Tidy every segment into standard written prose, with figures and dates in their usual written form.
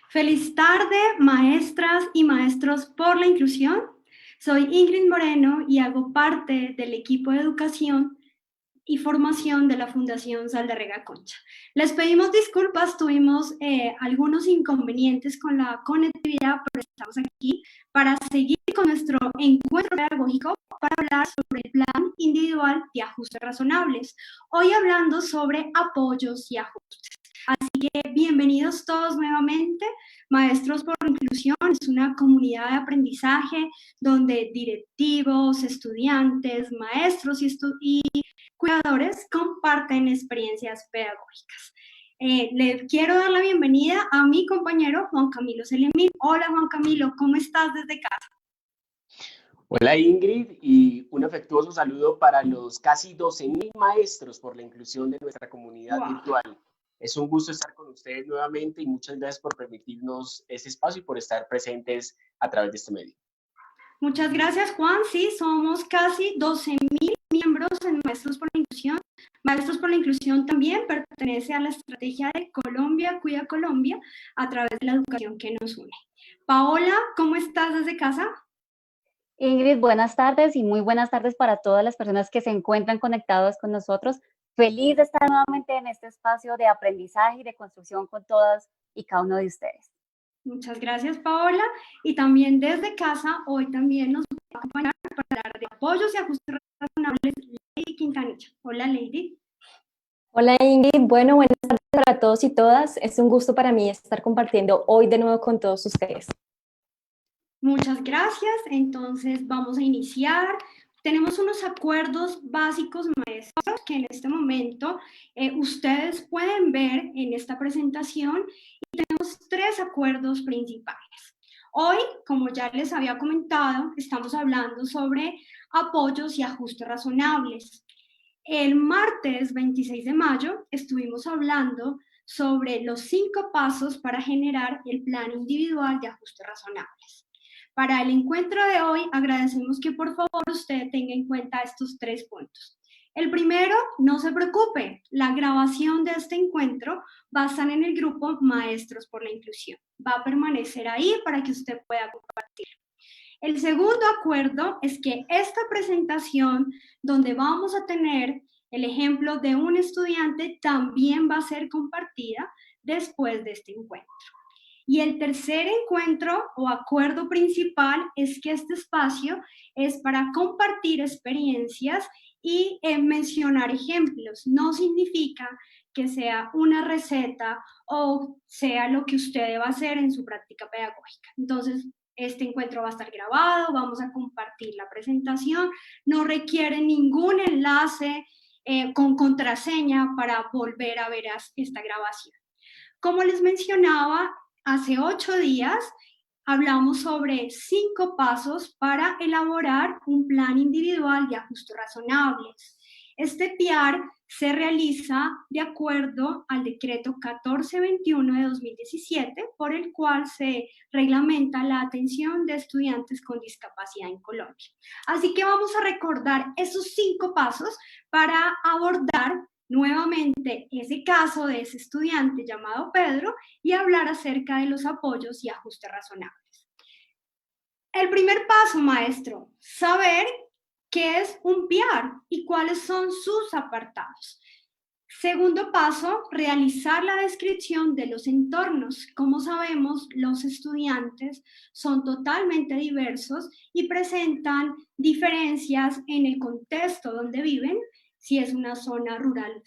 Feliz tarde, maestras y maestros por la inclusión. Soy Ingrid Moreno y hago parte del equipo de educación y formación de la Fundación Saldarriaga Concha. Les pedimos disculpas, tuvimos algunos inconvenientes con la conectividad, pero estamos aquí para seguir con nuestro encuentro pedagógico para hablar sobre el plan individual de ajustes razonables. Hoy hablando sobre apoyos y ajustes. Así que bienvenidos todos nuevamente. Maestros por la Inclusión es una comunidad de aprendizaje donde directivos, estudiantes, maestros y cuidadores comparten experiencias pedagógicas. Le quiero dar la bienvenida a mi compañero Juan Camilo Selemín. Hola Juan Camilo, ¿cómo estás desde casa? Hola Ingrid y un afectuoso saludo para los casi 12.000 maestros por la inclusión de nuestra comunidad virtual. Es un gusto estar con ustedes nuevamente y muchas gracias por permitirnos este espacio y por estar presentes a través de este medio. Muchas gracias Juan, sí, somos casi 12.000 miembros en Maestros por la Inclusión. Maestros por la Inclusión también pertenece a la estrategia de Colombia Cuida Colombia a través de la educación que nos une. Paola, ¿cómo estás desde casa? Ingrid, buenas tardes y muy buenas tardes para todas las personas que se encuentran conectadas con nosotros. Feliz de estar nuevamente en este espacio de aprendizaje y de construcción con todas y cada uno de ustedes. Muchas gracias, Paola. Y también desde casa, hoy también nos va a acompañar para hablar de apoyos y ajustes razonables, Lady Quintanilla. Hola, Lady. Hola Ingrid, bueno, buenas tardes para todos y todas. Es un gusto para mí estar compartiendo hoy de nuevo con todos ustedes. Muchas gracias. Entonces vamos a iniciar. Tenemos unos acuerdos básicos, maestros, que en este momento ustedes pueden ver en esta presentación y tenemos 3 acuerdos principales. Hoy, como ya les había comentado, estamos hablando sobre apoyos y ajustes razonables. El martes 26 de mayo estuvimos hablando sobre los 5 pasos para generar el plan individual de ajustes razonables. Para el encuentro de hoy, agradecemos que por favor usted tenga en cuenta estos 3 puntos. El primero, no se preocupe, la grabación de este encuentro va a estar en el grupo Maestros por la Inclusión. Va a permanecer ahí para que usted pueda compartir. El segundo acuerdo es que esta presentación, donde vamos a tener el ejemplo de un estudiante, también va a ser compartida después de este encuentro. Y el tercer encuentro o acuerdo principal es que este espacio es para compartir experiencias y mencionar ejemplos. No significa que sea una receta o sea lo que usted va a hacer en su práctica pedagógica. Entonces, este encuentro va a estar grabado, vamos a compartir la presentación, no requiere ningún enlace con contraseña para volver a ver esta grabación. Como les mencionaba, hace 8 días hablamos sobre 5 pasos para elaborar un plan individual de ajustes razonables. Este PIAR se realiza de acuerdo al decreto 1421 de 2017, por el cual se reglamenta la atención de estudiantes con discapacidad en Colombia. Así que vamos a recordar esos 5 pasos para abordar nuevamente ese caso de ese estudiante llamado Pedro y hablar acerca de los apoyos y ajustes razonables. El primer paso, maestro, saber qué es un PIAR y cuáles son sus apartados. Segundo paso, realizar la descripción de los entornos. Como sabemos, los estudiantes son totalmente diversos y presentan diferencias en el contexto donde viven, si es una zona rural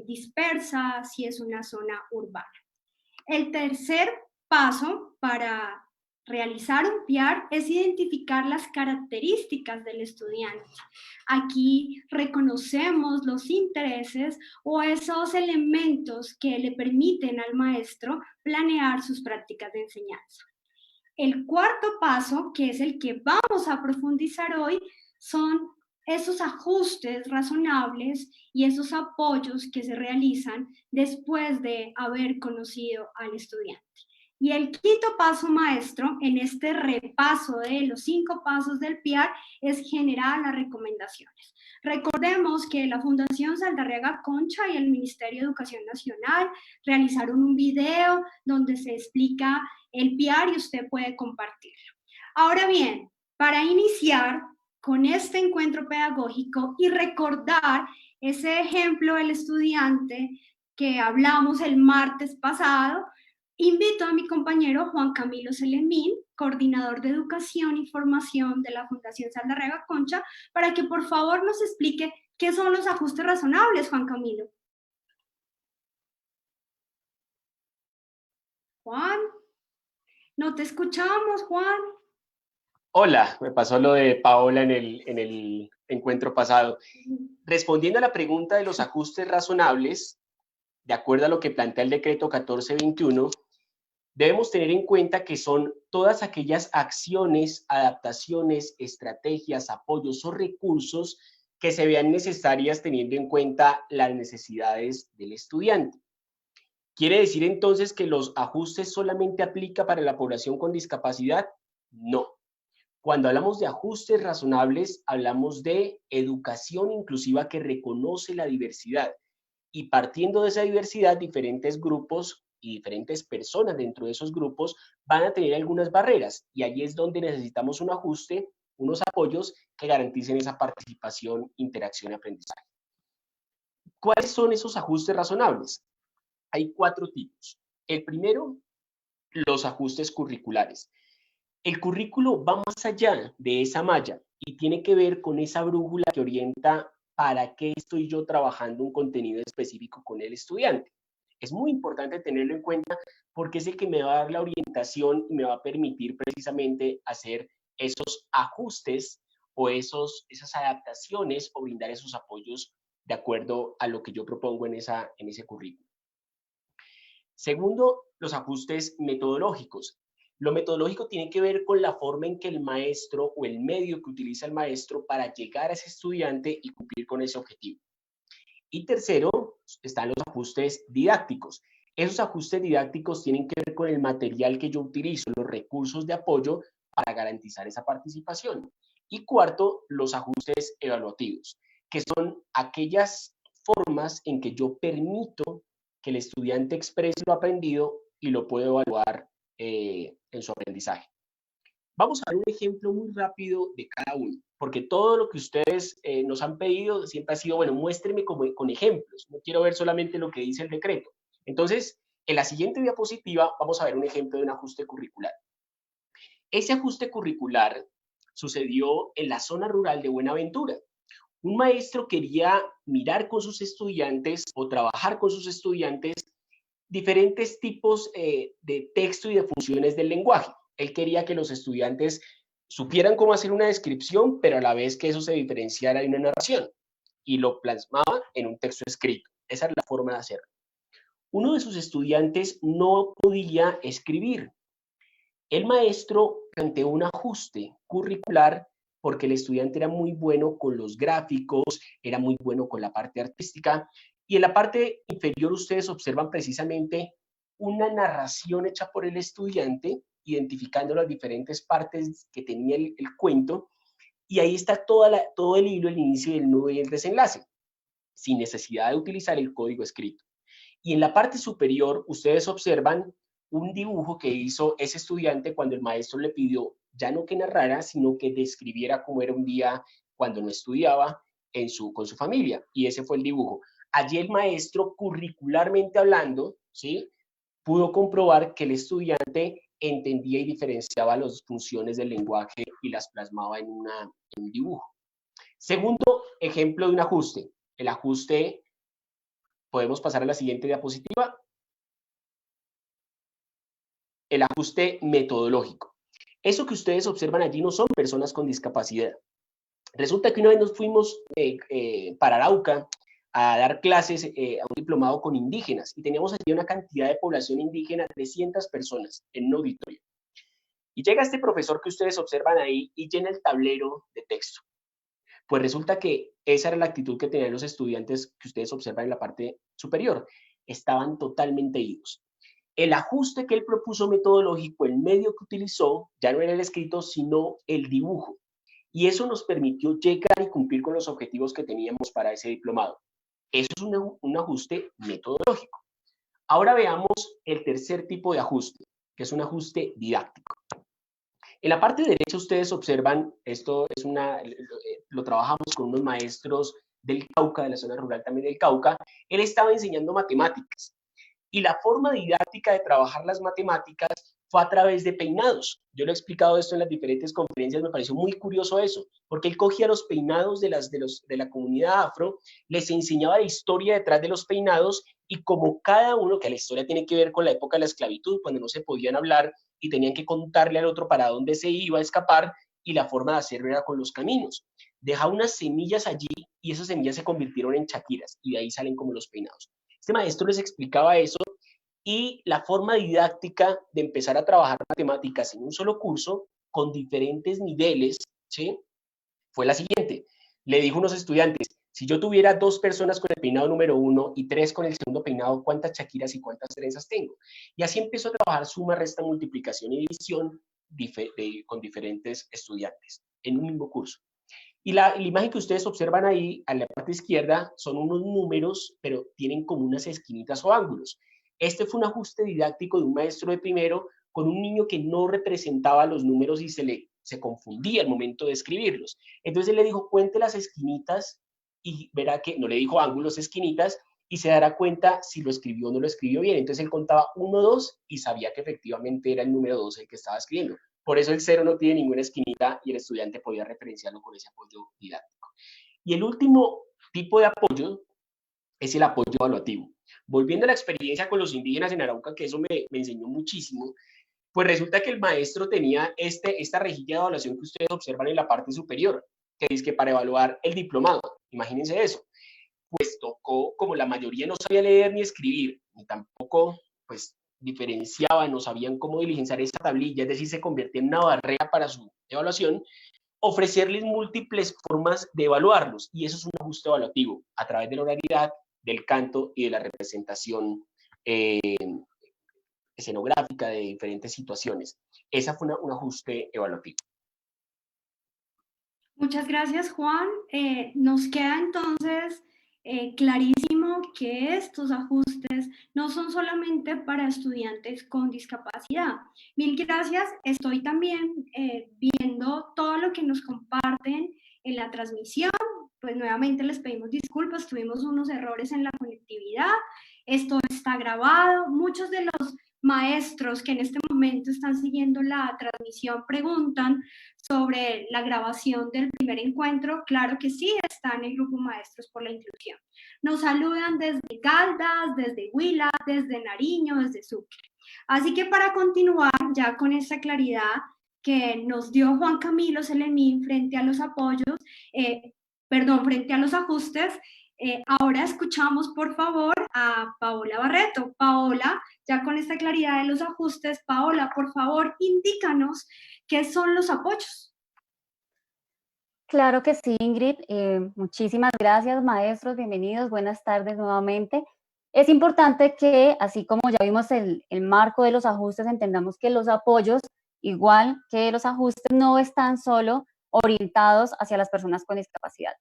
dispersa, si es una zona urbana. El tercer paso para realizar un PIAR es identificar las características del estudiante. Aquí reconocemos los intereses o esos elementos que le permiten al maestro planear sus prácticas de enseñanza. El cuarto paso, que es el que vamos a profundizar hoy, son esos ajustes razonables y esos apoyos que se realizan después de haber conocido al estudiante. Y el quinto paso maestro en este repaso de los 5 pasos del PIAR es generar las recomendaciones. Recordemos que la Fundación Saldarriaga Concha y el Ministerio de Educación Nacional realizaron un video donde se explica el PIAR y usted puede compartirlo. Ahora bien, para iniciar con este encuentro pedagógico y recordar ese ejemplo del estudiante que hablamos el martes pasado, invito a mi compañero Juan Camilo Selemín, coordinador de Educación y Formación de la Fundación Saldarriaga Concha, para que por favor nos explique qué son los ajustes razonables, Juan Camilo. Juan, no te escuchamos, Juan. Hola, me pasó lo de Paola en el encuentro pasado. Respondiendo a la pregunta de los ajustes razonables, de acuerdo a lo que plantea el decreto 1421, debemos tener en cuenta que son todas aquellas acciones, adaptaciones, estrategias, apoyos o recursos que se vean necesarias teniendo en cuenta las necesidades del estudiante. ¿Quiere decir entonces que los ajustes solamente aplican para la población con discapacidad? No. Cuando hablamos de ajustes razonables, hablamos de educación inclusiva que reconoce la diversidad. Y partiendo de esa diversidad, diferentes grupos y diferentes personas dentro de esos grupos van a tener algunas barreras. Y allí es donde necesitamos un ajuste, unos apoyos que garanticen esa participación, interacción y aprendizaje. ¿Cuáles son esos ajustes razonables? Hay 4 tipos. El primero, los ajustes curriculares. El currículo va más allá de esa malla y tiene que ver con esa brújula que orienta para qué estoy yo trabajando un contenido específico con el estudiante. Es muy importante tenerlo en cuenta porque es el que me va a dar la orientación y me va a permitir precisamente hacer esos ajustes o esas adaptaciones o brindar esos apoyos de acuerdo a lo que yo propongo en ese currículo. Segundo, los ajustes metodológicos. Lo metodológico tiene que ver con la forma en que el maestro o el medio que utiliza el maestro para llegar a ese estudiante y cumplir con ese objetivo. Y tercero, están los ajustes didácticos. Esos ajustes didácticos tienen que ver con el material que yo utilizo, los recursos de apoyo para garantizar esa participación. Y cuarto, los ajustes evaluativos, que son aquellas formas en que yo permito que el estudiante exprese lo aprendido y lo puedo evaluar en su aprendizaje. Vamos a ver un ejemplo muy rápido de cada uno, porque todo lo que ustedes nos han pedido siempre ha sido, bueno, muéstrenme con ejemplos, no quiero ver solamente lo que dice el decreto. Entonces, en la siguiente diapositiva vamos a ver un ejemplo de un ajuste curricular. Ese ajuste curricular sucedió en la zona rural de Buenaventura. Un maestro quería mirar con sus estudiantes o trabajar con sus estudiantes diferentes tipos de texto y de funciones del lenguaje. Él quería que los estudiantes supieran cómo hacer una descripción, pero a la vez que eso se diferenciara de una narración y lo plasmaba en un texto escrito. Esa es la forma de hacerlo. Uno de sus estudiantes no podía escribir. El maestro planteó un ajuste curricular porque el estudiante era muy bueno con los gráficos, era muy bueno con la parte artística, y en la parte inferior ustedes observan precisamente una narración hecha por el estudiante, identificando las diferentes partes que tenía el cuento, y ahí está todo el hilo, el inicio, el nudo y el desenlace, sin necesidad de utilizar el código escrito. Y en la parte superior ustedes observan un dibujo que hizo ese estudiante cuando el maestro le pidió ya no que narrara, sino que describiera cómo era un día cuando no estudiaba con su familia. Y ese fue el dibujo. Allí el maestro, curricularmente hablando, ¿sí?, pudo comprobar que el estudiante entendía y diferenciaba las funciones del lenguaje y las plasmaba en un dibujo. Segundo ejemplo de un ajuste. El ajuste, podemos pasar a la siguiente diapositiva. El ajuste metodológico. Eso que ustedes observan allí no son personas con discapacidad. Resulta que una vez nos fuimos para Arauca a dar clases a un diplomado con indígenas y teníamos allí una cantidad de población indígena, 300 personas en un auditorio. Y llega este profesor que ustedes observan ahí y llena el tablero de texto. Pues resulta que esa era la actitud que tenían los estudiantes que ustedes observan en la parte superior. Estaban totalmente idos. El ajuste que él propuso metodológico, el medio que utilizó, ya no era el escrito, sino el dibujo. Y eso nos permitió llegar y cumplir con los objetivos que teníamos para ese diplomado. Eso es un ajuste metodológico. Ahora veamos el tercer tipo de ajuste, que es un ajuste didáctico. En la parte derecha ustedes observan, esto es lo trabajamos con unos maestros del Cauca, de la zona rural también del Cauca. Él estaba enseñando matemáticas. Y la forma didáctica de trabajar las matemáticas fue a través de peinados. Yo lo he explicado esto en las diferentes conferencias, me pareció muy curioso eso, porque él cogía los peinados de la comunidad afro, les enseñaba la historia detrás de los peinados y como cada uno, que la historia tiene que ver con la época de la esclavitud, cuando no se podían hablar y tenían que contarle al otro para dónde se iba a escapar, y la forma de hacerlo era con los caminos. Deja unas semillas allí y esas semillas se convirtieron en chaquiras y de ahí salen como los peinados. Este maestro les explicaba eso y la forma didáctica de empezar a trabajar matemáticas en un solo curso con diferentes niveles, ¿sí? Fue la siguiente. Le dijo a unos estudiantes, si yo tuviera 2 personas con el peinado número 1 y 3 con el segundo peinado, ¿cuántas chaquiras y cuántas trenzas tengo? Y así empezó a trabajar suma, resta, multiplicación y división con diferentes estudiantes en un mismo curso. Y la imagen que ustedes observan ahí, a la parte izquierda, son unos números, pero tienen como unas esquinitas o ángulos. Este fue un ajuste didáctico de un maestro de primero con un niño que no representaba los números y se confundía al momento de escribirlos. Entonces él le dijo, cuente las esquinitas y verá que, no le dijo ángulos, esquinitas, y se dará cuenta si lo escribió o no lo escribió bien. Entonces él contaba 1, 2 y sabía que efectivamente era el número 2 el que estaba escribiendo. Por eso el 0 no tiene ninguna esquinita y el estudiante podía referenciarlo con ese apoyo didáctico. Y el último tipo de apoyo es el apoyo evaluativo. Volviendo a la experiencia con los indígenas en Arauca, que eso me enseñó muchísimo, pues resulta que el maestro tenía esta rejilla de evaluación que ustedes observan en la parte superior, que dice que para evaluar el diplomado, imagínense eso, pues tocó, como la mayoría no sabía leer ni escribir, ni tampoco pues diferenciaban, no sabían cómo diligenciar esa tablilla, es decir, se convirtió en una barrera para su evaluación, ofrecerles múltiples formas de evaluarlos, y eso es un ajuste evaluativo, a través de la oralidad, del canto y de la representación escenográfica de diferentes situaciones. Esa fue un ajuste evaluativo. Muchas gracias, Juan. Nos queda entonces clarísimo que estos ajustes no son solamente para estudiantes con discapacidad. Mil gracias. Estoy también viendo todo lo que nos comparten en la transmisión. Pues nuevamente les pedimos disculpas, tuvimos unos errores en la conectividad. Esto está grabado. Muchos de los maestros que en este momento están siguiendo la transmisión preguntan sobre la grabación del primer encuentro. Claro que sí, está en el grupo Maestros por la Inclusión. Nos saludan desde Caldas, desde Huila, desde Nariño, desde Sucre. Así que para continuar ya con esta claridad que nos dio Juan Camilo Selemín frente a los apoyos, frente a los ajustes, ahora escuchamos por favor a Paola Barreto. Paola, ya con esta claridad de los ajustes, Paola, por favor, indícanos qué son los apoyos. Claro que sí, Ingrid. Muchísimas gracias, maestros. Bienvenidos. Buenas tardes nuevamente. Es importante que, así como ya vimos el marco de los ajustes, entendamos que los apoyos, igual que los ajustes, no están solo orientados hacia las personas con discapacidad.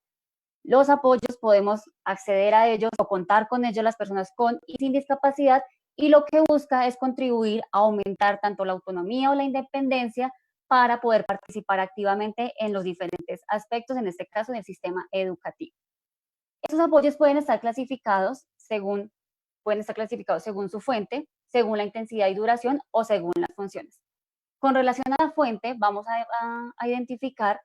Los apoyos podemos acceder a ellos o contar con ellos las personas con y sin discapacidad, y lo que busca es contribuir a aumentar tanto la autonomía o la independencia para poder participar activamente en los diferentes aspectos, en este caso en el sistema educativo. Estos apoyos pueden estar clasificados según su fuente, según la intensidad y duración o según las funciones. Con relación a la fuente, vamos a identificar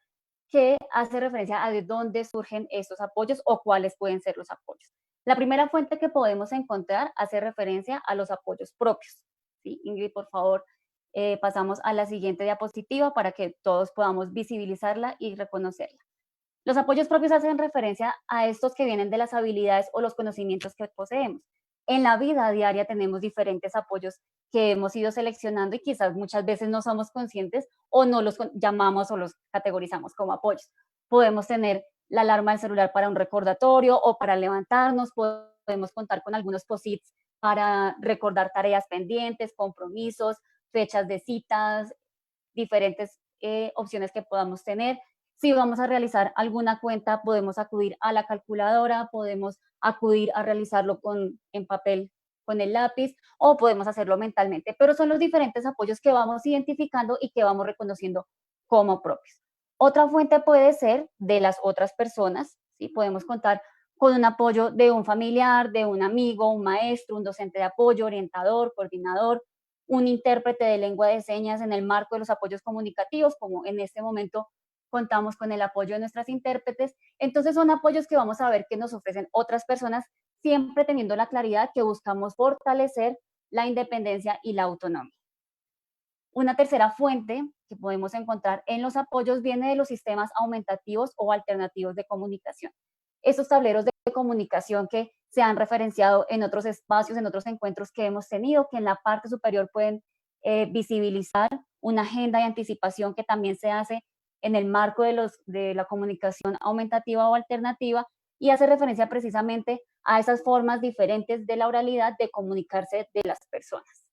que hace referencia a de dónde surgen estos apoyos o cuáles pueden ser los apoyos. La primera fuente que podemos encontrar hace referencia a los apoyos propios. ¿Sí? Ingrid, por favor, pasamos a la siguiente diapositiva para que todos podamos visibilizarla y reconocerla. Los apoyos propios hacen referencia a estos que vienen de las habilidades o los conocimientos que poseemos. En la vida diaria tenemos diferentes apoyos que hemos ido seleccionando y quizás muchas veces no somos conscientes o no los llamamos o los categorizamos como apoyos. Podemos tener la alarma del celular para un recordatorio o para levantarnos, podemos contar con algunos post-its para recordar tareas pendientes, compromisos, fechas de citas, diferentes opciones que podamos tener. Si vamos a realizar alguna cuenta, podemos acudir a la calculadora, podemos acudir a realizarlo en papel con el lápiz o podemos hacerlo mentalmente, pero son los diferentes apoyos que vamos identificando y que vamos reconociendo como propios. Otra fuente puede ser de las otras personas, ¿sí? Podemos contar con un apoyo de un familiar, de un amigo, un maestro, un docente de apoyo, orientador, coordinador, un intérprete de lengua de señas en el marco de los apoyos comunicativos, como en este momento contamos con el apoyo de nuestras intérpretes. Entonces son apoyos que vamos a ver que nos ofrecen otras personas, siempre teniendo la claridad que buscamos fortalecer la independencia y la autonomía. Una tercera fuente que podemos encontrar en los apoyos viene de los sistemas aumentativos o alternativos de comunicación. Estos tableros de comunicación que se han referenciado en otros espacios, en otros encuentros que hemos tenido, que en la parte superior pueden visibilizar una agenda de anticipación que también se hace en el marco de la comunicación aumentativa o alternativa y hace referencia precisamente a esas formas diferentes de la oralidad de comunicarse de las personas.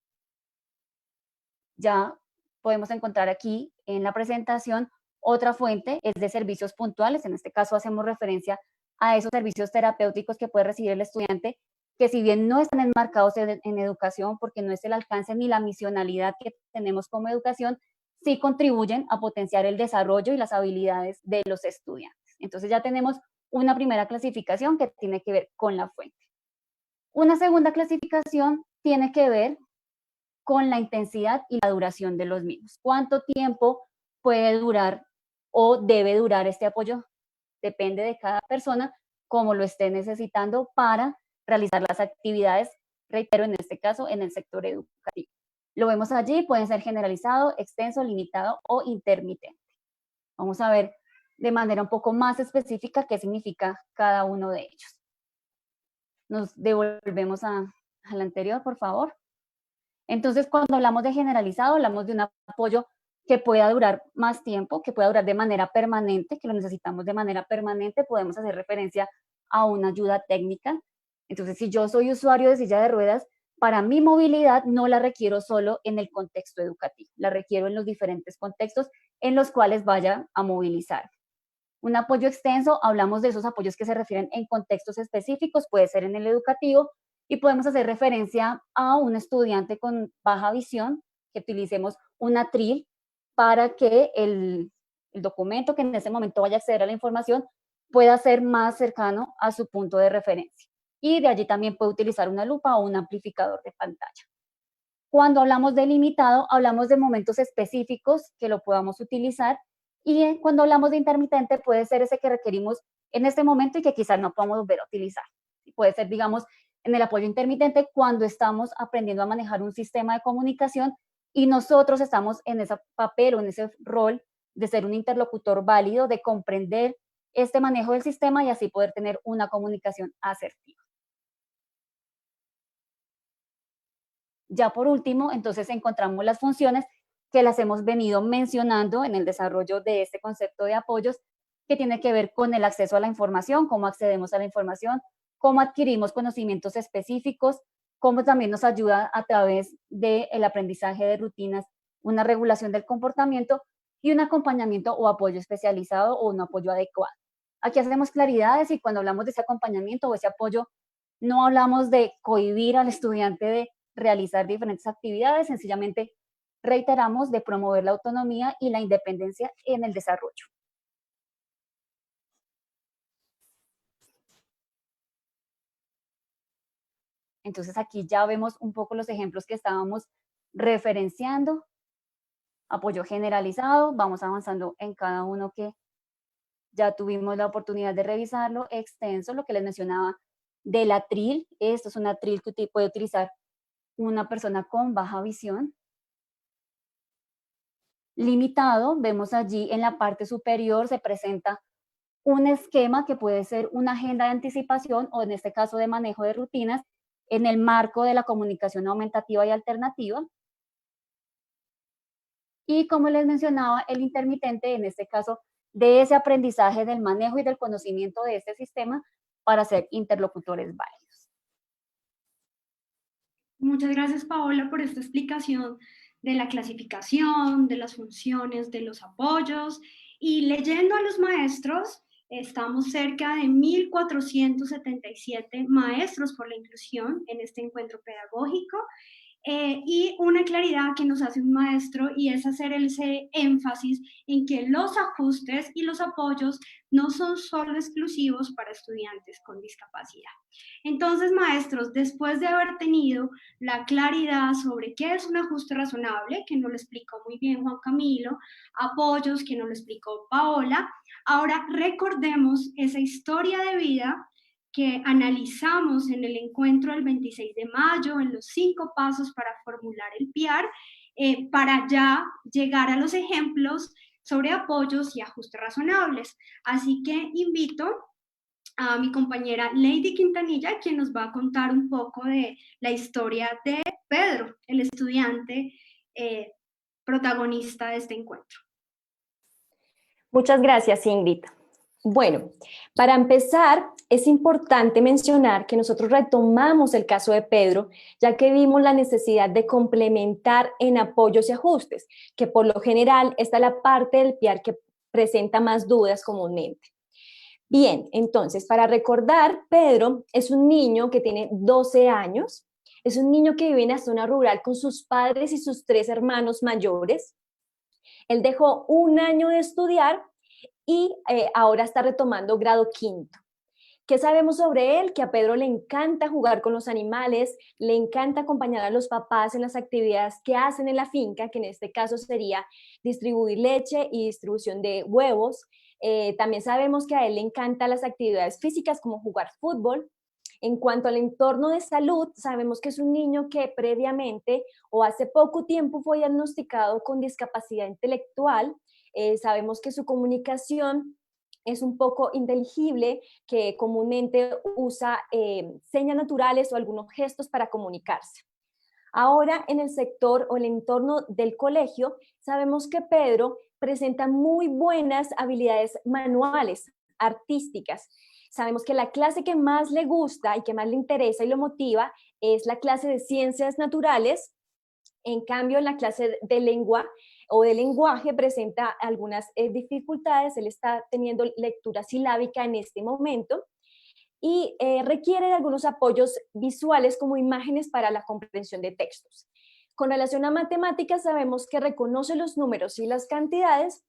Ya podemos encontrar aquí en la presentación otra fuente, es de servicios puntuales. En este caso hacemos referencia a esos servicios terapéuticos que puede recibir el estudiante, que si bien no están enmarcados en educación, porque no es el alcance ni la misionalidad que tenemos como educación, sí contribuyen a potenciar el desarrollo y las habilidades de los estudiantes. Entonces ya tenemos una primera clasificación que tiene que ver con la fuente. Una segunda clasificación tiene que ver con la intensidad y la duración de los mismos. ¿Cuánto tiempo puede durar o debe durar este apoyo? Depende de cada persona, cómo lo esté necesitando para realizar las actividades, reitero, en este caso, en el sector educativo. Lo vemos allí, pueden ser generalizado, extenso, limitado o intermitente. Vamos a ver de manera un poco más específica qué significa cada uno de ellos. Nos devolvemos al anterior, por favor. Entonces, cuando hablamos de generalizado, hablamos de un apoyo que pueda durar más tiempo, que pueda durar de manera permanente, que lo necesitamos de manera permanente, podemos hacer referencia a una ayuda técnica. Entonces, si yo soy usuario de silla de ruedas, para mi movilidad no la requiero solo en el contexto educativo, la requiero en los diferentes contextos en los cuales vaya a movilizar. Un apoyo extenso, hablamos de esos apoyos que se refieren en contextos específicos, puede ser en el educativo, y podemos hacer referencia a un estudiante con baja visión, que utilicemos un atril para que el documento que en ese momento vaya a acceder a la información pueda ser más cercano a su punto de referencia. Y de allí también puede utilizar una lupa o un amplificador de pantalla. Cuando hablamos de limitado, hablamos de momentos específicos que lo podamos utilizar, y cuando hablamos de intermitente puede ser ese que requerimos en este momento y que quizás no podamos volver a utilizar. Puede ser, digamos, en el apoyo intermitente cuando estamos aprendiendo a manejar un sistema de comunicación y nosotros estamos en ese papel o en ese rol de ser un interlocutor válido, de comprender este manejo del sistema y así poder tener una comunicación asertiva. Ya por último, entonces encontramos las funciones que las hemos venido mencionando en el desarrollo de este concepto de apoyos, que tiene que ver con el acceso a la información, cómo accedemos a la información, cómo adquirimos conocimientos específicos, cómo también nos ayuda a través del aprendizaje de rutinas, una regulación del comportamiento y un acompañamiento o apoyo especializado o un apoyo adecuado. Aquí hacemos claridades y cuando hablamos de ese acompañamiento o ese apoyo, no hablamos de cohibir al estudiante de realizar diferentes actividades, sencillamente reiteramos de promover la autonomía y la independencia en el desarrollo. Entonces aquí ya vemos un poco los ejemplos que estábamos referenciando. Apoyo generalizado, vamos avanzando en cada uno que ya tuvimos la oportunidad de revisarlo. Extenso, lo que les mencionaba del atril. Esto es un atril que puede utilizar una persona con baja visión. Limitado, vemos allí en la parte superior se presenta un esquema que puede ser una agenda de anticipación o en este caso de manejo de rutinas en el marco de la comunicación aumentativa y alternativa. Y como les mencionaba, el intermitente, en este caso, de ese aprendizaje del manejo y del conocimiento de este sistema para ser interlocutores válidos. Muchas gracias, Paola, por esta explicación de la clasificación, de las funciones, de los apoyos. Y leyendo a los maestros, estamos cerca de 1.477 maestros por la inclusión en este encuentro pedagógico. Y una claridad que nos hace un maestro, y es hacer ese énfasis en que los ajustes y los apoyos no son solo exclusivos para estudiantes con discapacidad. Entonces, maestros, después de haber tenido la claridad sobre qué es un ajuste razonable, que nos lo explicó muy bien Juan Camilo, apoyos, que nos lo explicó Paola, ahora recordemos esa historia de vida que analizamos en el encuentro del 26 de mayo, en los 5 pasos para formular el PIAR, para ya llegar a los ejemplos sobre apoyos y ajustes razonables. Así que invito a mi compañera Lady Quintanilla, quien nos va a contar un poco de la historia de Pedro, el estudiante protagonista de este encuentro. Muchas gracias, Ingrid. Bueno, para empezar, es importante mencionar que nosotros retomamos el caso de Pedro, ya que vimos la necesidad de complementar en apoyos y ajustes, que por lo general esta es la parte del PIAR que presenta más dudas comúnmente. Bien, entonces, para recordar, Pedro es un niño que tiene 12 años, es un niño que vive en la zona rural con sus padres y sus 3 hermanos mayores. Él dejó un año de estudiar y ahora está retomando grado quinto. ¿Qué sabemos sobre él? Que a Pedro le encanta jugar con los animales, le encanta acompañar a los papás en las actividades que hacen en la finca, que en este caso sería distribuir leche y distribución de huevos. También sabemos que a él le encantan las actividades físicas como jugar fútbol. En cuanto al entorno de salud, sabemos que es un niño que previamente o hace poco tiempo fue diagnosticado con discapacidad intelectual. Sabemos que su comunicación es un poco inteligible, que comúnmente usa señas naturales o algunos gestos para comunicarse. Ahora, en el sector o el entorno del colegio, sabemos que Pedro presenta muy buenas habilidades manuales, artísticas. Sabemos que la clase que más le gusta y que más le interesa y lo motiva es la clase de ciencias naturales. En cambio, en la clase de lengua o de lenguaje presenta algunas dificultades. Él está teniendo lectura silábica en este momento y requiere de algunos apoyos visuales como imágenes para la comprensión de textos. Con relación a matemáticas, sabemos que reconoce los números y las cantidades,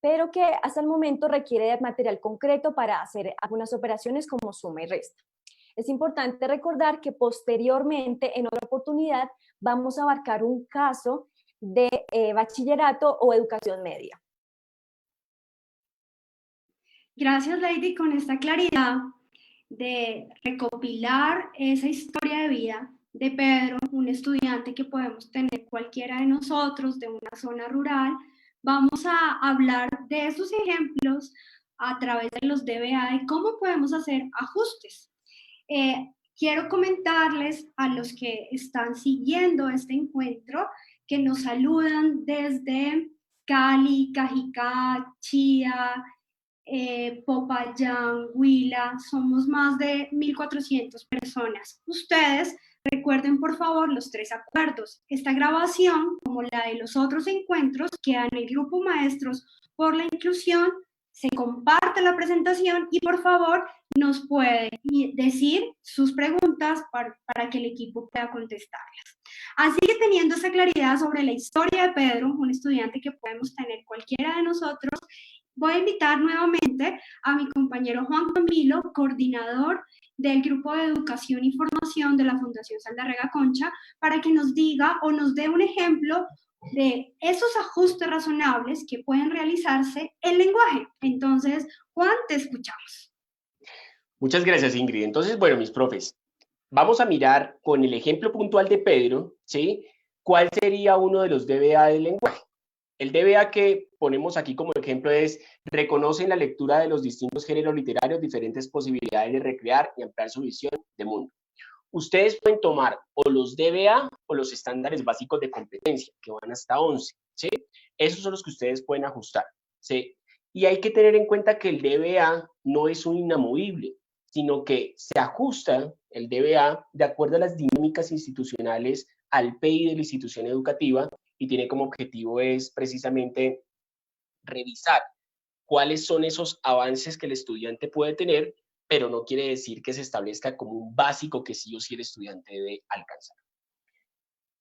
pero que hasta el momento requiere de material concreto para hacer algunas operaciones como suma y resta. Es importante recordar que posteriormente, en otra oportunidad, vamos a abarcar un caso de bachillerato o educación media. Gracias, Lady, con esta claridad de recopilar esa historia de vida de Pedro, un estudiante que podemos tener cualquiera de nosotros de una zona rural. Vamos a hablar de esos ejemplos a través de los DBA y cómo podemos hacer ajustes. Quiero comentarles a los que están siguiendo este encuentro que nos saludan desde Cali, Cajicá, Chía, Popayán, Huila. Somos más de 1.400 personas. Ustedes recuerden, por favor, los 3 acuerdos. Esta grabación, como la de los otros encuentros, queda en el grupo Maestros por la Inclusión. Se comparte la presentación y, por favor, nos puede decir sus preguntas para que el equipo pueda contestarlas. Así que, teniendo esa claridad sobre la historia de Pedro, un estudiante que podemos tener cualquiera de nosotros, voy a invitar nuevamente a mi compañero Juan Camilo, coordinador del Grupo de Educación y Formación de la Fundación Saldarrega Concha, para que nos diga o nos dé un ejemplo de esos ajustes razonables que pueden realizarse en lenguaje. Entonces, Juan, te escuchamos. Muchas gracias, Ingrid. Entonces, bueno, mis profes, vamos a mirar con el ejemplo puntual de Pedro, ¿sí? ¿Cuál sería uno de los DBA del lenguaje? El DBA que ponemos aquí como ejemplo es: reconoce en la lectura de los distintos géneros literarios diferentes posibilidades de recrear y ampliar su visión de mundo. Ustedes pueden tomar o los DBA o los estándares básicos de competencia, que van hasta 11, ¿sí? Esos son los que ustedes pueden ajustar, ¿sí? Y hay que tener en cuenta que el DBA no es un inamovible, sino que se ajusta el DBA, de acuerdo a las dinámicas institucionales al PI de la institución educativa, y tiene como objetivo es precisamente revisar cuáles son esos avances que el estudiante puede tener, pero no quiere decir que se establezca como un básico que sí o sí el estudiante debe alcanzar.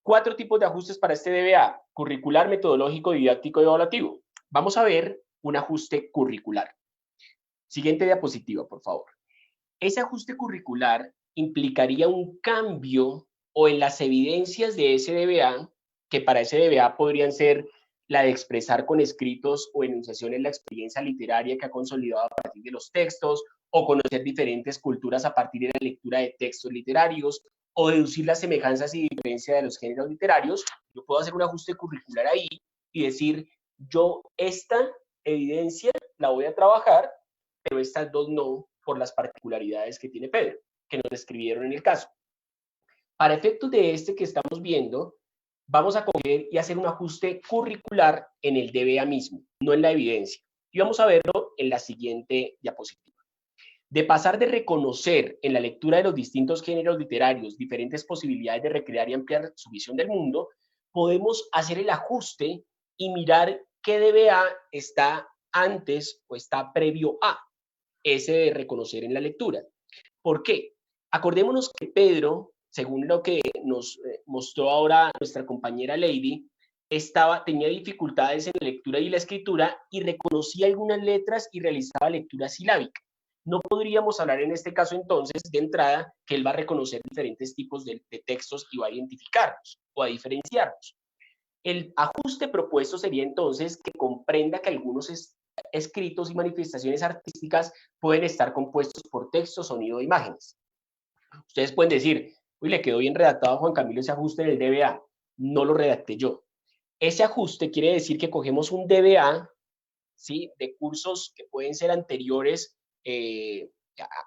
4 tipos de ajustes para este DBA: curricular, metodológico, didáctico y evaluativo. Vamos a ver un ajuste curricular. Siguiente diapositiva, por favor. Ese ajuste curricular implicaría un cambio o en las evidencias de ese DBA, que para ese DBA podrían ser la de expresar con escritos o enunciaciones la experiencia literaria que ha consolidado a partir de los textos, o conocer diferentes culturas a partir de la lectura de textos literarios, o deducir las semejanzas y diferencias de los géneros literarios. Yo puedo hacer un ajuste curricular ahí y decir, yo esta evidencia la voy a trabajar, pero estas dos no, por las particularidades que tiene Pedro, que nos describieron en el caso. Para efectos de este que estamos viendo, vamos a coger y hacer un ajuste curricular en el DBA mismo, no en la evidencia. Y vamos a verlo en la siguiente diapositiva. De pasar de reconocer en la lectura de los distintos géneros literarios diferentes posibilidades de recrear y ampliar su visión del mundo, podemos hacer el ajuste y mirar qué DBA está antes o está previo a ese de reconocer en la lectura. ¿Por qué? Acordémonos que Pedro, según lo que nos mostró ahora nuestra compañera Lady, tenía dificultades en la lectura y la escritura y reconocía algunas letras y realizaba lectura silábica. No podríamos hablar en este caso entonces de entrada que él va a reconocer diferentes tipos de textos y va a identificarlos o a diferenciarlos. El ajuste propuesto sería entonces que comprenda que algunos escritos y manifestaciones artísticas pueden estar compuestos por texto, sonido e imágenes. Ustedes pueden decir, uy, le quedó bien redactado a Juan Camilo ese ajuste en el DBA. No lo redacté yo. Ese ajuste quiere decir que cogemos un DBA, ¿sí?, de cursos que pueden ser anteriores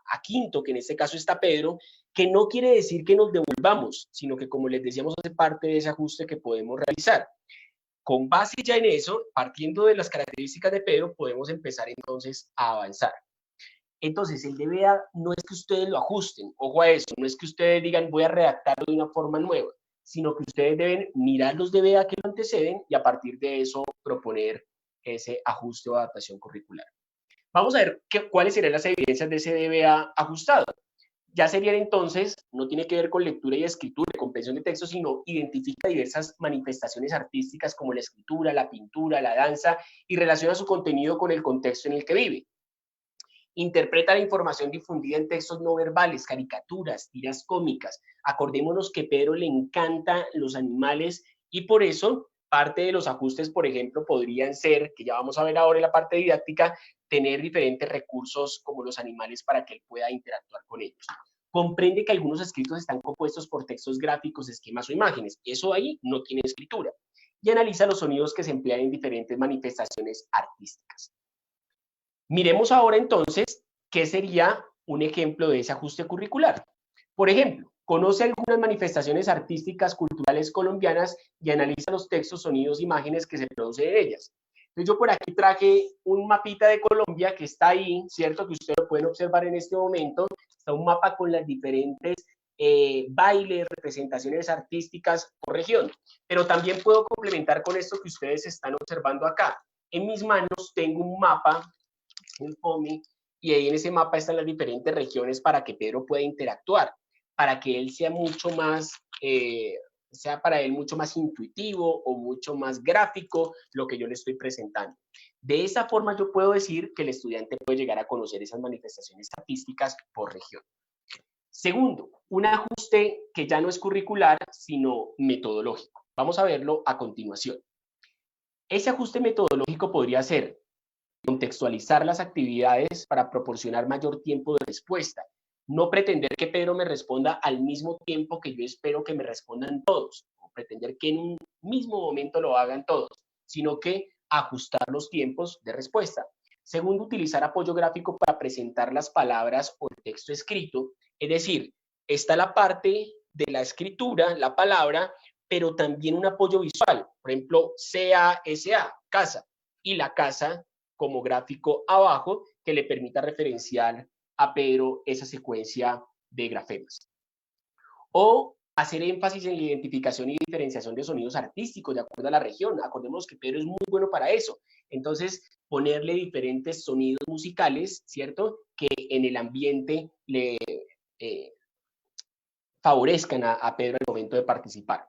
a quinto, que en este caso está Pedro, que no quiere decir que nos devolvamos, sino que, como les decíamos, hace parte de ese ajuste que podemos realizar. Con base ya en eso, partiendo de las características de Pedro, podemos empezar entonces a avanzar. Entonces, el DBA no es que ustedes lo ajusten, ojo a eso, no es que ustedes digan voy a redactarlo de una forma nueva, sino que ustedes deben mirar los DBA que lo anteceden y a partir de eso proponer ese ajuste o adaptación curricular. Vamos a ver cuáles serían las evidencias de ese DBA ajustado. Ya serían entonces, no tiene que ver con lectura y escritura, comprensión de texto, sino identifica diversas manifestaciones artísticas como la escritura, la pintura, la danza y relaciona su contenido con el contexto en el que vive. Interpreta la información difundida en textos no verbales, caricaturas, tiras cómicas. Acordémonos que a Pedro le encantan los animales y por eso parte de los ajustes, por ejemplo, podrían ser, que ya vamos a ver ahora en la parte didáctica, tener diferentes recursos como los animales para que él pueda interactuar con ellos. Comprende que algunos escritos están compuestos por textos gráficos, esquemas o imágenes. Eso ahí no tiene escritura. Y analiza los sonidos que se emplean en diferentes manifestaciones artísticas. Miremos ahora entonces qué sería un ejemplo de ese ajuste curricular. Por ejemplo, conoce algunas manifestaciones artísticas culturales colombianas y analiza los textos, sonidos, imágenes que se producen en ellas. Entonces yo por aquí traje un mapita de Colombia que está ahí, ¿cierto? Que ustedes lo pueden observar en este momento. Está un mapa con las diferentes bailes, representaciones artísticas por región. Pero también puedo complementar con esto que ustedes están observando acá. En mis manos tengo un mapa, un FOMI, y ahí en ese mapa están las diferentes regiones para que Pedro pueda interactuar, para que él sea mucho más, sea para él mucho más intuitivo o mucho más gráfico lo que yo le estoy presentando. De esa forma yo puedo decir que el estudiante puede llegar a conocer esas manifestaciones artísticas por región. Segundo, un ajuste que ya no es curricular, sino metodológico. Vamos a verlo a continuación. Ese ajuste metodológico podría ser contextualizar las actividades para proporcionar mayor tiempo de respuesta. No pretender que Pedro me responda al mismo tiempo que yo espero que me respondan todos, o pretender que en un mismo momento lo hagan todos, sino que ajustar los tiempos de respuesta. Segundo, utilizar apoyo gráfico para presentar las palabras o el texto escrito, es decir, está la parte de la escritura, la palabra, pero también un apoyo visual, por ejemplo, CASA, casa, y la casa como gráfico abajo que le permita referenciar a Pedro esa secuencia de grafemas. o hacer énfasis en la identificación y diferenciación de sonidos artísticos de acuerdo a la región. Acordémonos que Pedro es muy bueno para eso. Entonces, ponerle diferentes sonidos musicales, ¿cierto? Que en el ambiente le favorezcan a Pedro al momento de participar.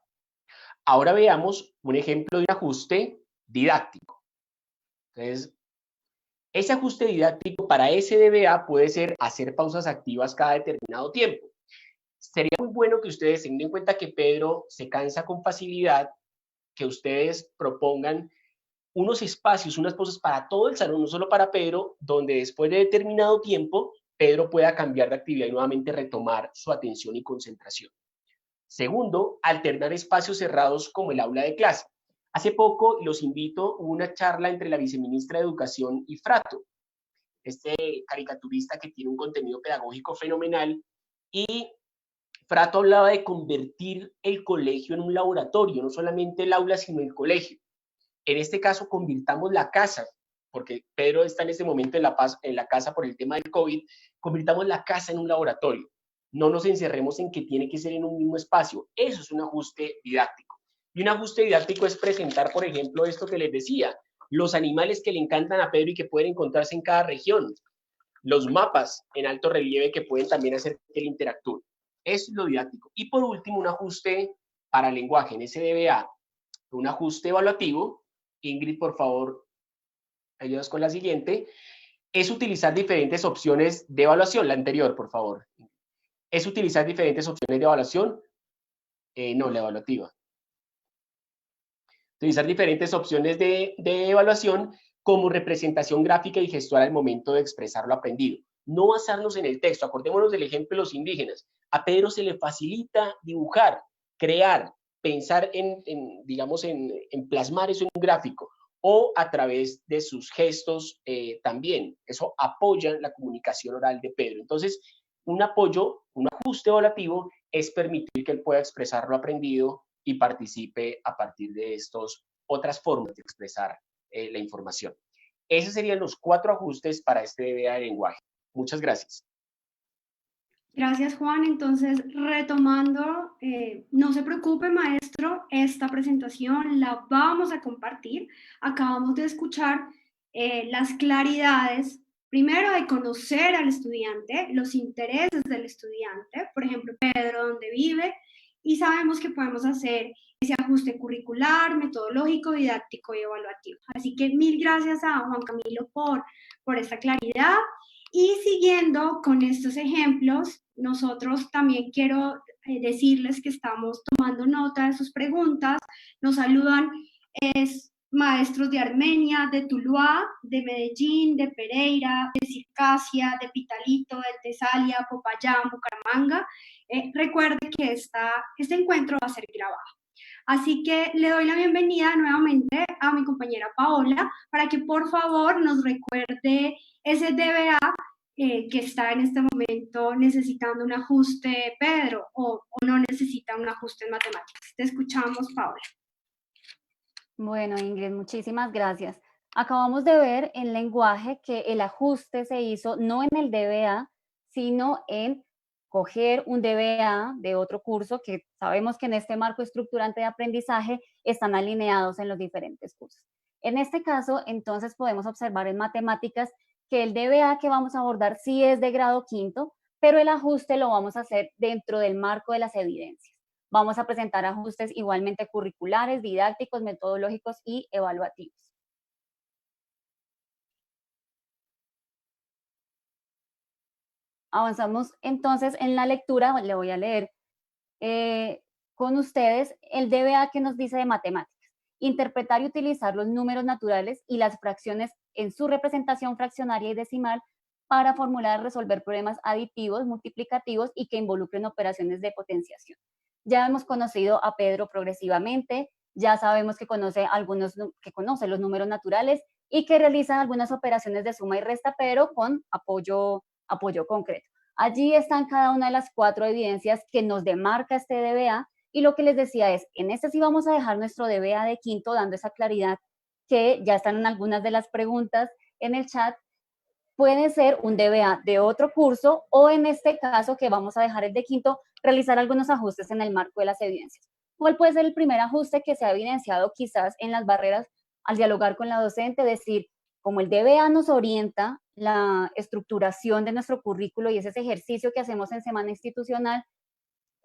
Ahora veamos un ejemplo de un ajuste didáctico. Entonces, ese ajuste didáctico para SDVA puede ser hacer pausas activas cada determinado tiempo. Sería muy bueno que ustedes, teniendo en cuenta que Pedro se cansa con facilidad, que ustedes propongan unos espacios, unas pausas para todo el salón, no solo para Pedro, donde después de determinado tiempo, Pedro pueda cambiar de actividad y nuevamente retomar su atención y concentración. Segundo, alternar espacios cerrados como el aula de clase. Hace poco, los invito, hubo una charla entre la viceministra de Educación y Frato, este caricaturista que tiene un contenido pedagógico fenomenal, y Frato hablaba de convertir el colegio en un laboratorio, no solamente el aula, sino el colegio. En este caso, convirtamos la casa, porque Pedro está en este momento en la casa por el tema del COVID, convirtamos la casa en un laboratorio. No nos encerremos en que tiene que ser en un mismo espacio. Eso es un ajuste didáctico. Y un ajuste didáctico es presentar, por ejemplo, esto que les decía, los animales que le encantan a Pedro y que pueden encontrarse en cada región, los mapas en alto relieve que pueden también hacer que él interactúe. Eso es lo didáctico. Y por último, un ajuste para lenguaje en SDVA, un ajuste evaluativo. Ingrid, por favor, ayudas con la siguiente. Es utilizar diferentes opciones de evaluación. La anterior, por favor. Es utilizar diferentes opciones de evaluación. No, la evaluativa. Utilizar diferentes opciones de evaluación como representación gráfica y gestual al momento de expresar lo aprendido. No basarnos en el texto. Acordémonos del ejemplo de los indígenas. A Pedro se le facilita dibujar, crear, pensar digamos, en plasmar eso en un gráfico o a través de sus gestos también. Eso apoya la comunicación oral de Pedro. Entonces, un apoyo, un ajuste evaluativo es permitir que él pueda expresar lo aprendido y participe a partir de estas otras formas de expresar la información. Esos serían los 4 ajustes para este DBA de lenguaje. Muchas gracias. Gracias, Juan. Entonces, retomando, no se preocupe, maestro, esta presentación la vamos a compartir. Acabamos de escuchar las claridades, primero de conocer al estudiante, los intereses del estudiante, por ejemplo, Pedro, dónde vive, y sabemos que podemos hacer ese ajuste curricular, metodológico, didáctico y evaluativo. Así que mil gracias a Juan Camilo por esta claridad. Y siguiendo con estos ejemplos, nosotros también quiero decirles que estamos tomando nota de sus preguntas. Nos saludan maestros de Armenia, de Tuluá, de Medellín, de Pereira, de Circasia, de Pitalito, de Tesalia, Popayán, Bucaramanga. Recuerde que este encuentro va a ser grabado. Así que le doy la bienvenida nuevamente a mi compañera Paola para que por favor nos recuerde ese DBA que está en este momento necesitando un ajuste, Pedro, o no necesita un ajuste en matemáticas. Te escuchamos, Paola. Bueno, Ingrid, muchísimas gracias. Acabamos de ver en lenguaje que el ajuste se hizo no en el DBA, sino en coger un DBA de otro curso que sabemos que en este marco estructurante de aprendizaje están alineados en los diferentes cursos. En este caso, entonces, podemos observar en matemáticas que el DBA que vamos a abordar sí es de grado quinto, pero el ajuste lo vamos a hacer dentro del marco de las evidencias. Vamos a presentar ajustes igualmente curriculares, didácticos, metodológicos y evaluativos. Avanzamos entonces en la lectura, le voy a leer con ustedes el DBA que nos dice de matemáticas. Interpretar y utilizar los números naturales y las fracciones en su representación fraccionaria y decimal para formular y resolver problemas aditivos, multiplicativos y que involucren operaciones de potenciación. Ya hemos conocido a Pedro progresivamente, ya sabemos que conoce los números naturales y que realiza algunas operaciones de suma y resta, pero con apoyo concreto. Allí están cada una de las 4 evidencias que nos demarca este DBA, y lo que les decía es, en este sí vamos a dejar nuestro DBA de quinto, dando esa claridad que ya están en algunas de las preguntas en el chat, puede ser un DBA de otro curso o en este caso, que vamos a dejar el de quinto, realizar algunos ajustes en el marco de las evidencias. ¿Cuál puede ser el primer ajuste que se ha evidenciado quizás en las barreras al dialogar con la docente? Decir, como el DBA nos orienta la estructuración de nuestro currículo y es ese ejercicio que hacemos en semana institucional,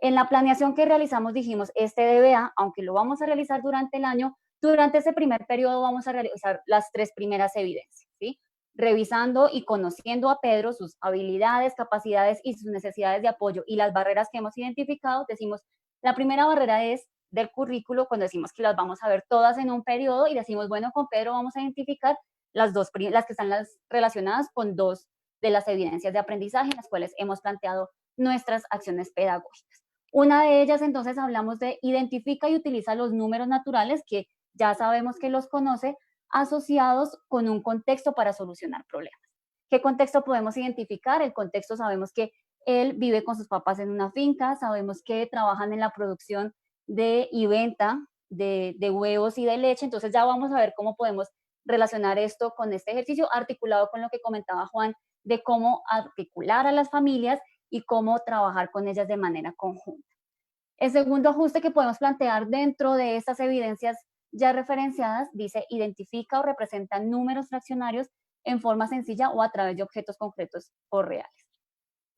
en la planeación que realizamos dijimos, este DBA, aunque lo vamos a realizar durante el año, durante ese primer periodo vamos a realizar las 3 primeras evidencias, ¿sí? Revisando y conociendo a Pedro, sus habilidades, capacidades y sus necesidades de apoyo y las barreras que hemos identificado, decimos, la primera barrera es del currículo, cuando decimos que las vamos a ver todas en un periodo y decimos, bueno, con Pedro vamos a identificar las que están relacionadas con 2 de las evidencias de aprendizaje en las cuales hemos planteado nuestras acciones pedagógicas. Una de ellas, entonces, hablamos de identifica y utiliza los números naturales, que ya sabemos que los conoce, asociados con un contexto para solucionar problemas. ¿Qué contexto podemos identificar? El contexto sabemos que él vive con sus papás en una finca, sabemos que trabajan en la producción y venta de huevos y de leche, entonces ya vamos a ver cómo podemos relacionar esto con este ejercicio, articulado con lo que comentaba Juan, de cómo articular a las familias y cómo trabajar con ellas de manera conjunta. El segundo ajuste que podemos plantear dentro de estas evidencias ya referenciadas dice identifica o representa números fraccionarios en forma sencilla o a través de objetos concretos o reales.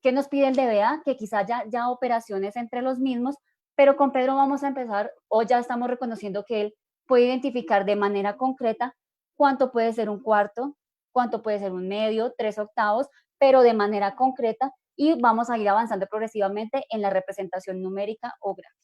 ¿Qué nos pide el DBA? Que quizá ya operaciones entre los mismos, pero con Pedro vamos a empezar, o ya estamos reconociendo que él puede identificar de manera concreta cuánto puede ser un cuarto, cuánto puede ser un medio, 3/8, pero de manera concreta, y vamos a ir avanzando progresivamente en la representación numérica o gráfica.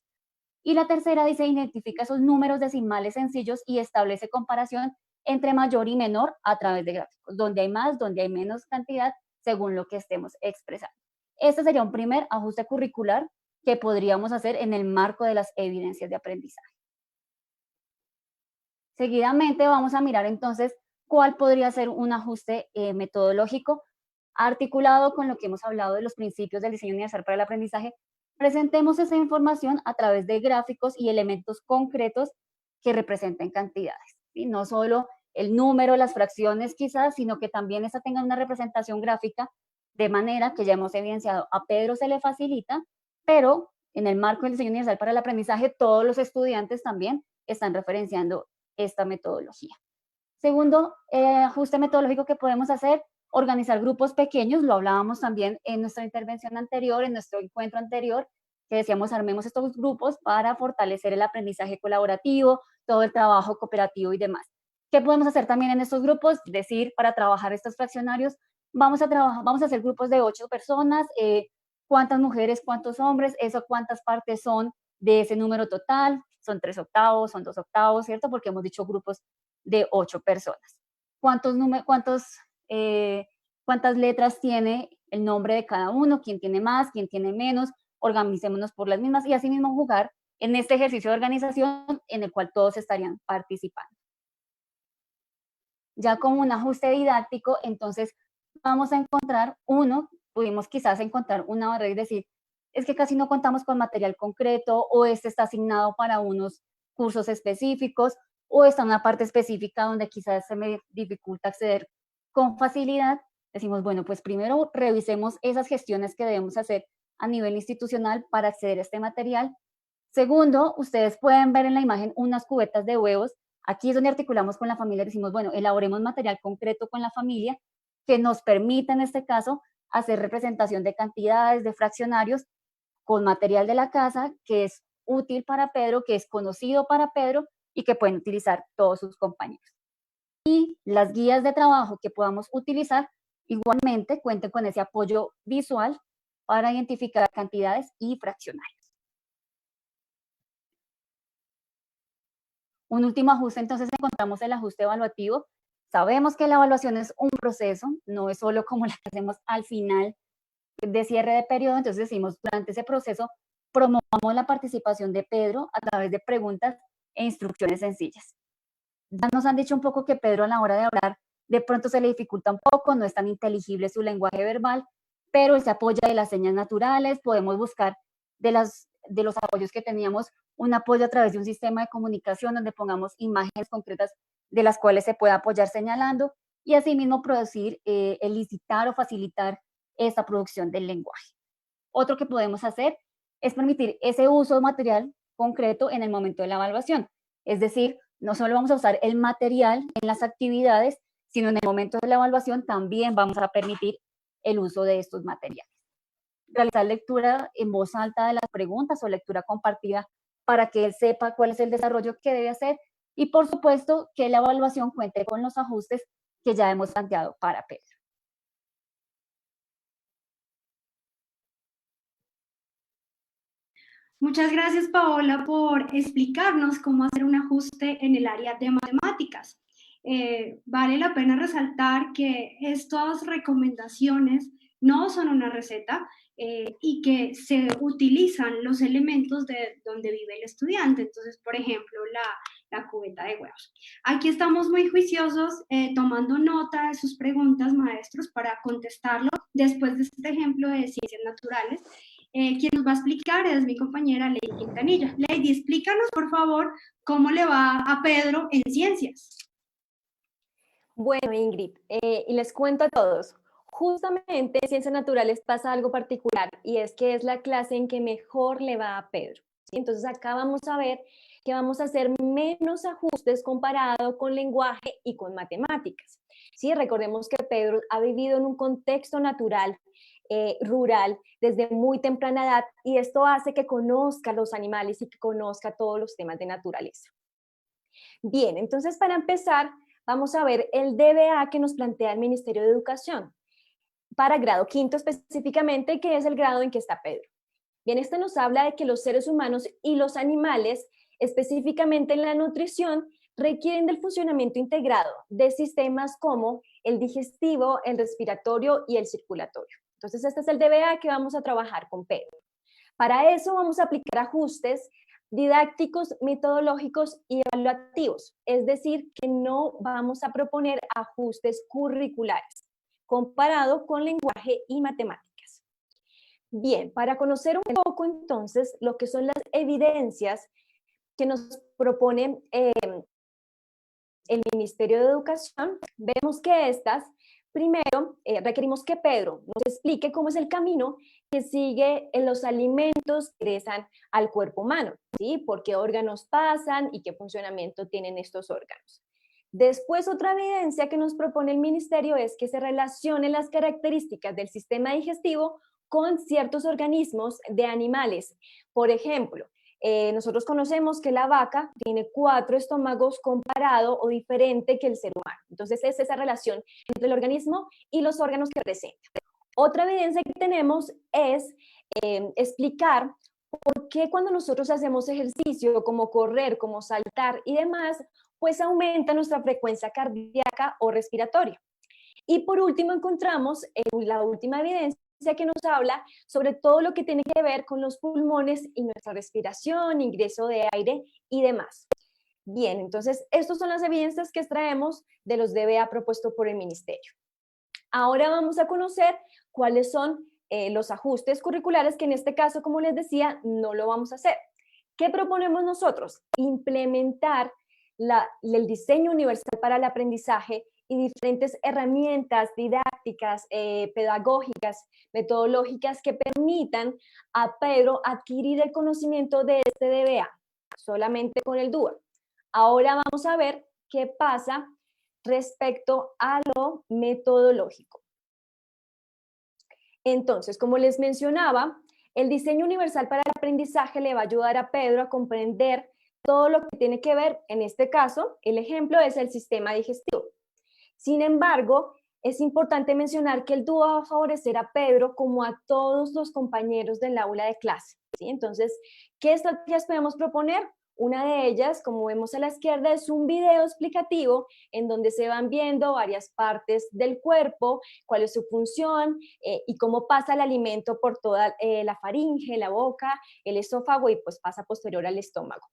Y la tercera dice, identifica esos números decimales sencillos y establece comparación entre mayor y menor a través de gráficos, donde hay más, donde hay menos cantidad, según lo que estemos expresando. Este sería un primer ajuste curricular que podríamos hacer en el marco de las evidencias de aprendizaje. Seguidamente vamos a mirar entonces cuál podría ser un ajuste metodológico articulado con lo que hemos hablado de los principios del diseño universal para el aprendizaje. Presentemos esa información a través de gráficos y elementos concretos que representen cantidades, ¿sí? No solo el número, las fracciones quizás, sino que también esta tenga una representación gráfica, de manera que ya hemos evidenciado, a Pedro se le facilita, pero en el marco del diseño universal para el aprendizaje, todos los estudiantes también están referenciando esta metodología. Segundo ajuste metodológico que podemos hacer, organizar grupos pequeños, lo hablábamos también en nuestra intervención anterior, en nuestro encuentro anterior, que decíamos armemos estos grupos para fortalecer el aprendizaje colaborativo, todo el trabajo cooperativo y demás. ¿Qué podemos hacer también en estos grupos? Decir, para trabajar estos fraccionarios, vamos a hacer grupos de 8 personas, cuántas mujeres, cuántos hombres, eso cuántas partes son de ese número total, son 3/8, son 2/8, ¿cierto? Porque hemos dicho grupos de 8 personas. ¿Cuántas letras tiene el nombre de cada uno? ¿Quién tiene más? ¿Quién tiene menos? Organicémonos por las mismas y así mismo jugar en este ejercicio de organización en el cual todos estarían participando. Ya como un ajuste didáctico, entonces vamos a encontrar pudimos quizás encontrar una barrera y decir, es que casi no contamos con material concreto o este está asignado para unos cursos específicos o está en una parte específica donde quizás se me dificulta acceder con facilidad. Decimos, bueno, pues primero revisemos esas gestiones que debemos hacer a nivel institucional para acceder a este material. Segundo, ustedes pueden ver en la imagen unas cubetas de huevos. Aquí es donde articulamos con la familia, decimos, bueno, elaboremos material concreto con la familia que nos permita en este caso hacer representación de cantidades, de fraccionarios, con material de la casa que es útil para Pedro, que es conocido para Pedro y que pueden utilizar todos sus compañeros. Y las guías de trabajo que podamos utilizar igualmente cuenten con ese apoyo visual para identificar cantidades y fraccionarios. Un último ajuste, entonces encontramos el ajuste evaluativo. Sabemos que la evaluación es un proceso, no es solo como la que hacemos al final de cierre de periodo, entonces decimos, durante ese proceso promovamos la participación de Pedro a través de preguntas e instrucciones sencillas. Ya nos han dicho un poco que Pedro a la hora de hablar de pronto se le dificulta un poco, no es tan inteligible su lenguaje verbal, pero él se apoya de las señas naturales, podemos buscar de los apoyos que teníamos un apoyo a través de un sistema de comunicación donde pongamos imágenes concretas de las cuales se pueda apoyar señalando y asimismo producir, elicitar o facilitar esta producción del lenguaje. Otro que podemos hacer es permitir ese uso material concreto en el momento de la evaluación. Es decir, no solo vamos a usar el material en las actividades, sino en el momento de la evaluación también vamos a permitir el uso de estos materiales. Realizar lectura en voz alta de las preguntas o lectura compartida para que él sepa cuál es el desarrollo que debe hacer y, por supuesto, que la evaluación cuente con los ajustes que ya hemos planteado para Pedro. Muchas gracias, Paola, por explicarnos cómo hacer un ajuste en el área de matemáticas. Vale la pena resaltar que estas recomendaciones no son una receta y que se utilizan los elementos de donde vive el estudiante. Entonces, por ejemplo, la cubeta de huevos. Aquí estamos muy juiciosos tomando nota de sus preguntas, maestros, para contestarlo después de este ejemplo de ciencias naturales. Quien nos va a explicar es mi compañera Lady Quintanilla. Lady, explícanos, por favor, cómo le va a Pedro en ciencias. Bueno, Ingrid, y les cuento a todos, justamente en Ciencias Naturales pasa algo particular y es que es la clase en que mejor le va a Pedro, ¿sí? Entonces acá vamos a ver que vamos a hacer menos ajustes comparado con lenguaje y con matemáticas, ¿sí? Recordemos que Pedro ha vivido en un contexto natural, rural, desde muy temprana edad, y esto hace que conozca los animales y que conozca todos los temas de naturaleza. Bien, entonces para empezar, vamos a ver el DBA que nos plantea el Ministerio de Educación, para grado quinto específicamente, que es el grado en que está Pedro. Bien, este nos habla de que los seres humanos y los animales, específicamente en la nutrición, requieren del funcionamiento integrado de sistemas como el digestivo, el respiratorio y el circulatorio. Entonces, este es el DBA que vamos a trabajar con Pedro. Para eso vamos a aplicar ajustes didácticos, metodológicos y evaluativos, es decir, que no vamos a proponer ajustes curriculares comparado con lenguaje y matemáticas. Bien, para conocer un poco entonces lo que son las evidencias que nos propone el Ministerio de Educación, vemos que estas, primero, requerimos que Pedro nos explique cómo es el camino que sigue en los alimentos que ingresan al cuerpo humano, ¿sí? Por qué órganos pasan y qué funcionamiento tienen estos órganos. Después, otra evidencia que nos propone el Ministerio es que se relacionen las características del sistema digestivo con ciertos organismos de animales. Por ejemplo, nosotros conocemos que la vaca tiene 4 estómagos comparado o diferente que el ser humano. Entonces, es esa relación entre el organismo y los órganos que presenta. Otra evidencia que tenemos es explicar por qué cuando nosotros hacemos ejercicio, como correr, como saltar y demás, pues aumenta nuestra frecuencia cardíaca o respiratoria. Y por último encontramos la última evidencia que nos habla sobre todo lo que tiene que ver con los pulmones y nuestra respiración, ingreso de aire y demás. Bien, entonces estas son las evidencias que extraemos de los DBA propuestos por el Ministerio. Ahora vamos a conocer cuáles son los ajustes curriculares que en este caso, como les decía, no lo vamos a hacer. ¿Qué proponemos nosotros? Implementar el diseño universal para el aprendizaje y diferentes herramientas didácticas, pedagógicas, metodológicas que permitan a Pedro adquirir el conocimiento de este DBA, solamente con el DUA. Ahora vamos a ver qué pasa respecto a lo metodológico. Entonces, como les mencionaba, el diseño universal para el aprendizaje le va a ayudar a Pedro a comprender todo lo que tiene que ver, en este caso, el ejemplo es el sistema digestivo. Sin embargo, es importante mencionar que el DUA va a favorecer a Pedro como a todos los compañeros del aula de clase, ¿sí? Entonces, ¿qué estrategias podemos proponer? Una de ellas, como vemos a la izquierda, es un video explicativo en donde se van viendo varias partes del cuerpo, cuál es su función y cómo pasa el alimento por toda la faringe, la boca, el esófago y pues pasa posterior al estómago.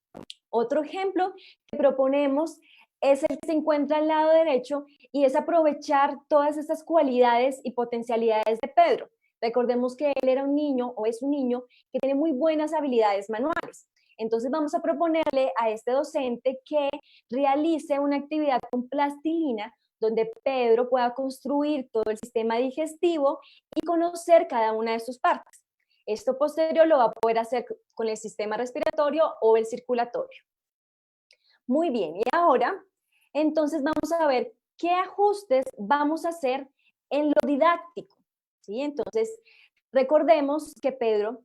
Otro ejemplo que proponemos es el que se encuentra al lado derecho y es aprovechar todas estas cualidades y potencialidades de Pedro. Recordemos que él era un niño o es un niño que tiene muy buenas habilidades manuales. Entonces vamos a proponerle a este docente que realice una actividad con plastilina donde Pedro pueda construir todo el sistema digestivo y conocer cada una de sus partes. Esto posterior lo va a poder hacer con el sistema respiratorio o el circulatorio. Muy bien, y ahora entonces vamos a ver qué ajustes vamos a hacer en lo didáctico, ¿sí? Entonces, recordemos que Pedro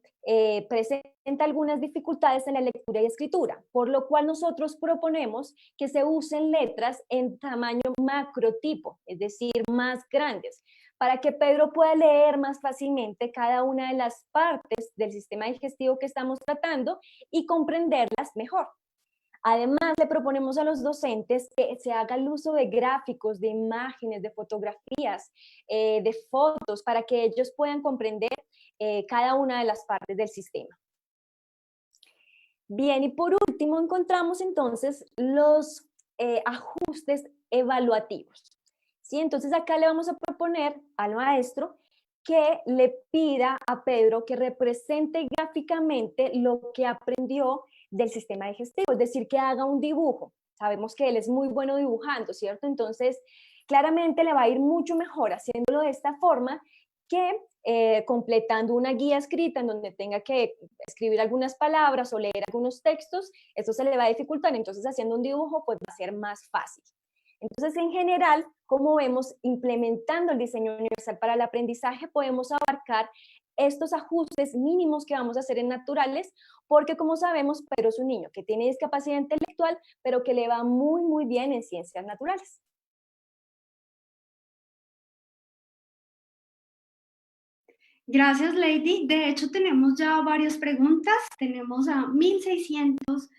presenta algunas dificultades en la lectura y escritura, por lo cual nosotros proponemos que se usen letras en tamaño macrotipo, es decir, más grandes, para que Pedro pueda leer más fácilmente cada una de las partes del sistema digestivo que estamos tratando y comprenderlas mejor. Además, le proponemos a los docentes que se haga el uso de gráficos, de imágenes, de fotografías, de fotos, para que ellos puedan comprender cada una de las partes del sistema. Bien, y por último encontramos entonces los ajustes evaluativos. ¿Sí? Entonces acá le vamos a proponer al maestro que le pida a Pedro que represente gráficamente lo que aprendió del sistema digestivo, es decir, que haga un dibujo. Sabemos que él es muy bueno dibujando, ¿cierto? Entonces, claramente le va a ir mucho mejor haciéndolo de esta forma que completando una guía escrita en donde tenga que escribir algunas palabras o leer algunos textos. Esto se le va a dificultar, entonces haciendo un dibujo pues va a ser más fácil. Entonces, en general, como vemos, implementando el diseño universal para el aprendizaje, podemos abarcar estos ajustes mínimos que vamos a hacer en naturales, porque como sabemos, Pedro es un niño que tiene discapacidad intelectual, pero que le va muy, muy bien en ciencias naturales. Gracias, Lady. De hecho, tenemos ya varias preguntas. Tenemos a 1.600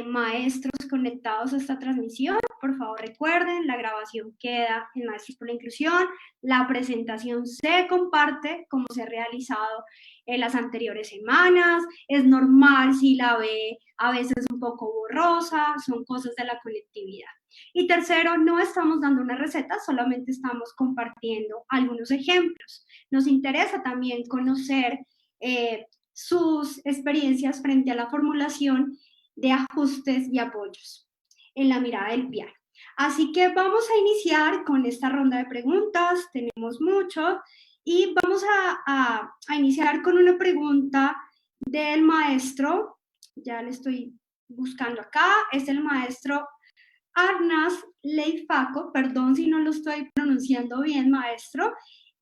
maestros conectados a esta transmisión. Por favor, recuerden, la grabación queda en Maestros por la Inclusión. La presentación se comparte como se ha realizado en las anteriores semanas. Es normal si la ve a veces un poco borrosa, son cosas de la colectividad. Y tercero, no estamos dando una receta, solamente estamos compartiendo algunos ejemplos. Nos interesa también conocer sus experiencias frente a la formulación de ajustes y apoyos en la mirada del piano. Así que vamos a iniciar con esta ronda de preguntas, tenemos mucho, y vamos a iniciar con una pregunta del maestro, ya le estoy buscando acá, es el maestro Arnaz Leifaco, perdón si no lo estoy pronunciando bien, maestro,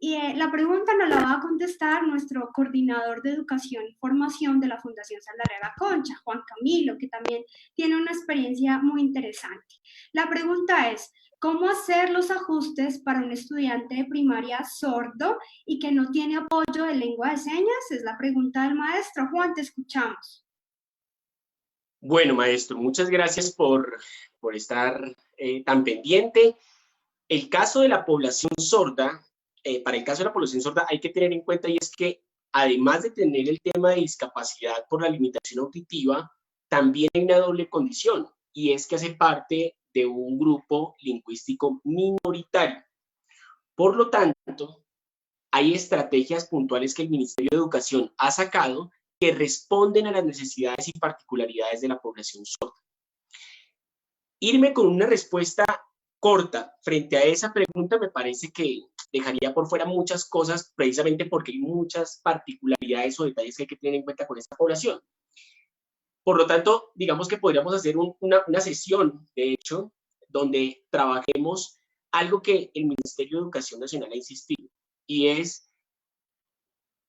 y la pregunta nos la va a contestar nuestro coordinador de educación y formación de la Fundación Saldarriaga Concha, Juan Camilo, que también tiene una experiencia muy interesante. La pregunta es, ¿cómo hacer los ajustes para un estudiante de primaria sordo y que no tiene apoyo de lengua de señas? Es la pregunta del maestro. Juan, te escuchamos. Bueno, maestro, muchas gracias por estar tan pendiente. El caso de la población sorda, para el caso de la población sorda hay que tener en cuenta, y es que además de tener el tema de discapacidad por la limitación auditiva, también hay una doble condición, y es que hace parte de un grupo lingüístico minoritario. Por lo tanto, hay estrategias puntuales que el Ministerio de Educación ha sacado que responden a las necesidades y particularidades de la población sorda. Irme con una respuesta corta frente a esa pregunta me parece que dejaría por fuera muchas cosas, precisamente porque hay muchas particularidades o detalles que hay que tener en cuenta con esta población. Por lo tanto, digamos que podríamos hacer una sesión, de hecho, donde trabajemos algo que el Ministerio de Educación Nacional ha insistido, y es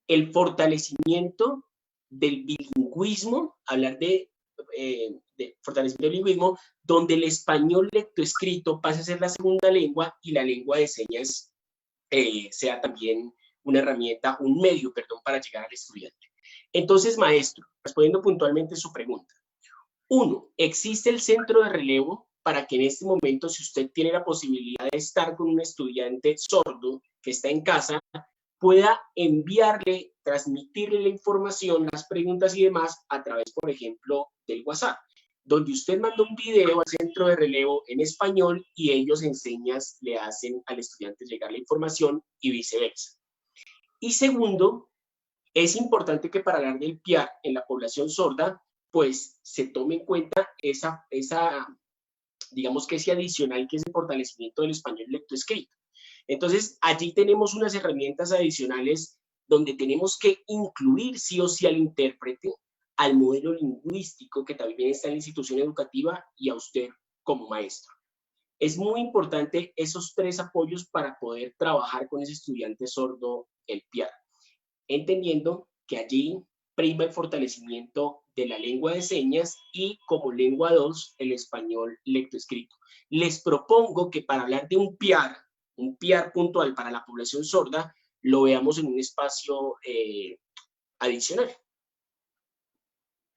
el fortalecimiento del bilingüismo, hablar de fortalecimiento del bilingüismo, donde el español lectoescrito pase a ser la segunda lengua y la lengua de señas sea también una herramienta, un medio, perdón, para llegar al estudiante. Entonces, maestro, respondiendo puntualmente a su pregunta. 1. ¿Existe el centro de relevo para que en este momento, si usted tiene la posibilidad de estar con un estudiante sordo que está en casa, pueda enviarle, transmitirle la información, las preguntas y demás a través, por ejemplo, del WhatsApp, donde usted manda un video al centro de relevo en español y ellos en señas le hacen al estudiante llegar la información y viceversa? Y segundo, es importante que para hablar del PIAR en la población sorda, pues se tome en cuenta esa digamos que ese adicional, que es el fortalecimiento del español lectoescrito. Entonces, allí tenemos unas herramientas adicionales donde tenemos que incluir sí o sí al intérprete, al modelo lingüístico que también está en la institución educativa y a usted como maestro. Es muy importante esos tres apoyos para poder trabajar con ese estudiante sordo, el PIAR, entendiendo que allí prima el fortalecimiento de la lengua de señas y como lengua 2, el español lectoescrito. Les propongo que para hablar de un PIAR puntual para la población sorda, lo veamos en un espacio adicional.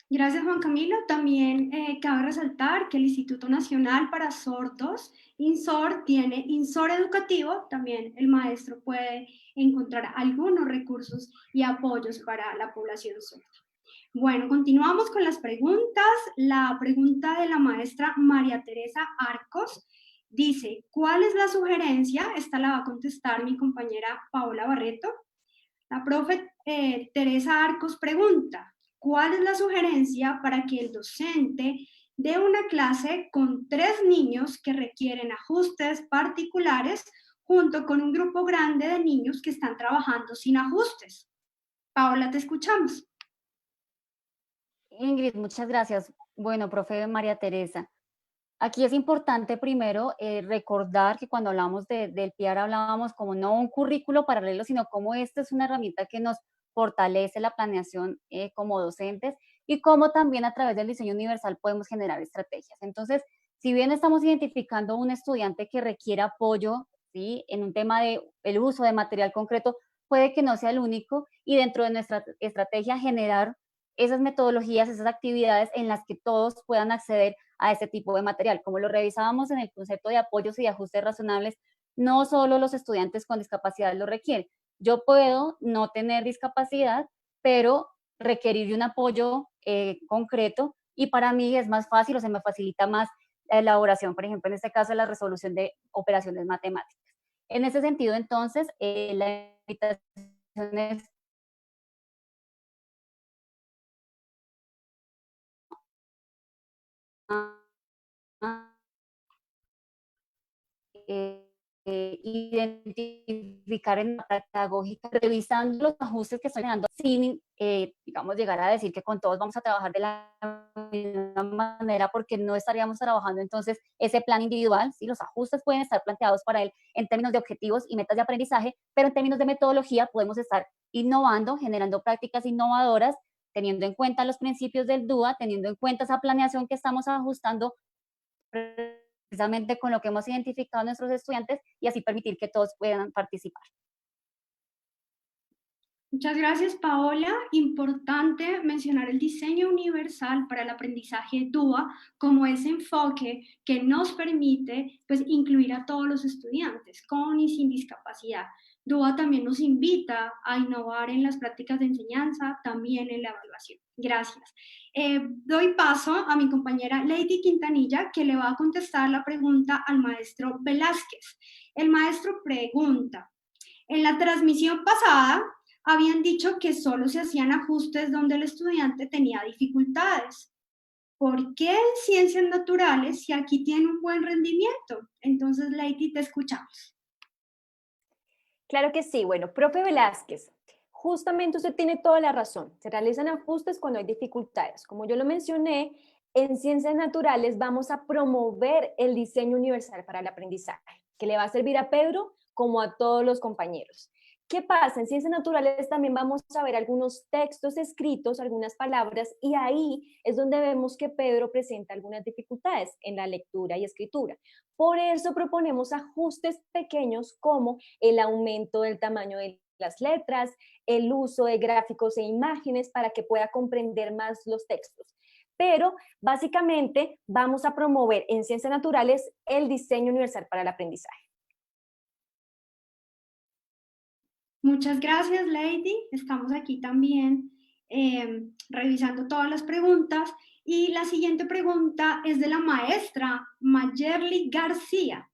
Gracias, Juan Camilo. También cabe resaltar que el Instituto Nacional para Sordos, INSOR, tiene INSOR Educativo. También el maestro puede encontrar algunos recursos y apoyos para la población sorda. Bueno, continuamos con las preguntas. La pregunta de la maestra María Teresa Arcos dice, ¿cuál es la sugerencia? Esta la va a contestar mi compañera Paola Barreto. La profe Teresa Arcos pregunta, ¿cuál es la sugerencia para que el docente dé una clase con 3 niños que requieren ajustes particulares junto con un grupo grande de niños que están trabajando sin ajustes? Paola, te escuchamos. Ingrid, muchas gracias. Bueno, profe María Teresa, aquí es importante primero recordar que cuando hablamos del PIAR hablábamos como no un currículo paralelo, sino como esta es una herramienta que nos fortalece la planeación como docentes y cómo también a través del diseño universal podemos generar estrategias. Entonces, si bien estamos identificando un estudiante que requiere apoyo, ¿sí?, en un tema de el uso de material concreto, puede que no sea el único y dentro de nuestra estrategia generar esas metodologías, esas actividades en las que todos puedan acceder a ese tipo de material. Como lo revisábamos en el concepto de apoyos y ajustes razonables, no solo los estudiantes con discapacidad lo requieren. Yo puedo no tener discapacidad, pero requerir de un apoyo concreto y para mí es más fácil o se me facilita más la elaboración, por ejemplo, en este caso, la resolución de operaciones matemáticas. En ese sentido, entonces, la invitación es identificar en la pedagógica, revisando los ajustes que estoy dando, sin, digamos, llegar a decir que con todos vamos a trabajar de la misma manera, porque no estaríamos trabajando entonces ese plan individual, ¿sí? Los ajustes pueden estar planteados para él en términos de objetivos y metas de aprendizaje, pero en términos de metodología podemos estar innovando, generando prácticas innovadoras, teniendo en cuenta los principios del DUA, teniendo en cuenta esa planeación que estamos ajustando precisamente con lo que hemos identificado a nuestros estudiantes y así permitir que todos puedan participar. Muchas gracias, Paola. Importante mencionar el diseño universal para el aprendizaje DUA como ese enfoque que nos permite pues, incluir a todos los estudiantes con y sin discapacidad. DUA también nos invita a innovar en las prácticas de enseñanza, también en la evaluación. Gracias. Doy paso a mi compañera Lady Quintanilla, que le va a contestar la pregunta al maestro Velázquez. El maestro pregunta, en la transmisión pasada, habían dicho que solo se hacían ajustes donde el estudiante tenía dificultades. ¿Por qué en ciencias naturales si aquí tiene un buen rendimiento? Entonces, Lady, te escuchamos. Claro que sí. Bueno, profe Velázquez, justamente usted tiene toda la razón. Se realizan ajustes cuando hay dificultades. Como yo lo mencioné, en ciencias naturales vamos a promover el diseño universal para el aprendizaje, que le va a servir a Pedro como a todos los compañeros. ¿Qué pasa? En ciencias naturales también vamos a ver algunos textos escritos, algunas palabras, y ahí es donde vemos que Pedro presenta algunas dificultades en la lectura y escritura. Por eso proponemos ajustes pequeños como el aumento del tamaño de las letras, el uso de gráficos e imágenes para que pueda comprender más los textos. Pero básicamente vamos a promover en ciencias naturales el diseño universal para el aprendizaje. Muchas gracias, Lady. Estamos aquí también revisando todas las preguntas. Y la siguiente pregunta es de la maestra Mayerly García.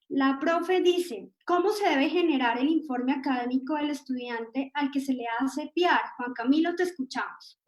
La profe dice, ¿cómo se debe generar el informe académico del estudiante al que se le hace PIAR? Juan Camilo, te escuchamos.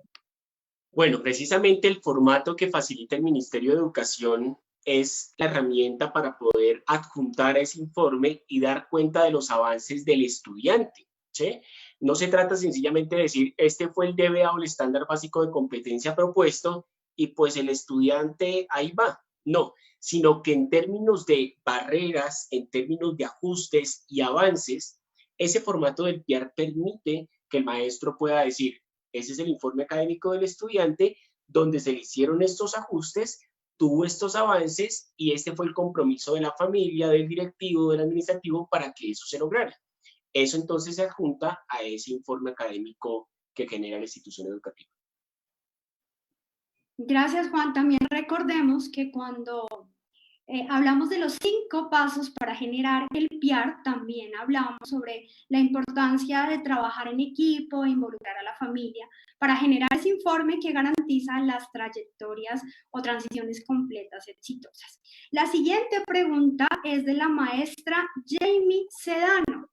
Bueno, precisamente el formato que facilita el Ministerio de Educación es la herramienta para poder adjuntar a ese informe y dar cuenta de los avances del estudiante, ¿sí? No se trata sencillamente de decir, este fue el DBA o el estándar básico de competencia propuesto y pues el estudiante ahí va. No, sino que en términos de barreras, en términos de ajustes y avances, ese formato del PIAR permite que el maestro pueda decir, ese es el informe académico del estudiante, donde se le hicieron estos ajustes, tuvo estos avances y este fue el compromiso de la familia, del directivo, del administrativo para que eso se lograra. Eso entonces se adjunta a ese informe académico que genera la institución educativa. Gracias, Juan. También recordemos que cuando hablamos de los 5 pasos para generar el PIAR, también hablamos sobre la importancia de trabajar en equipo, involucrar a la familia, para generar ese informe que garantiza las trayectorias o transiciones completas exitosas. La siguiente pregunta es de la maestra Jamie Sedano.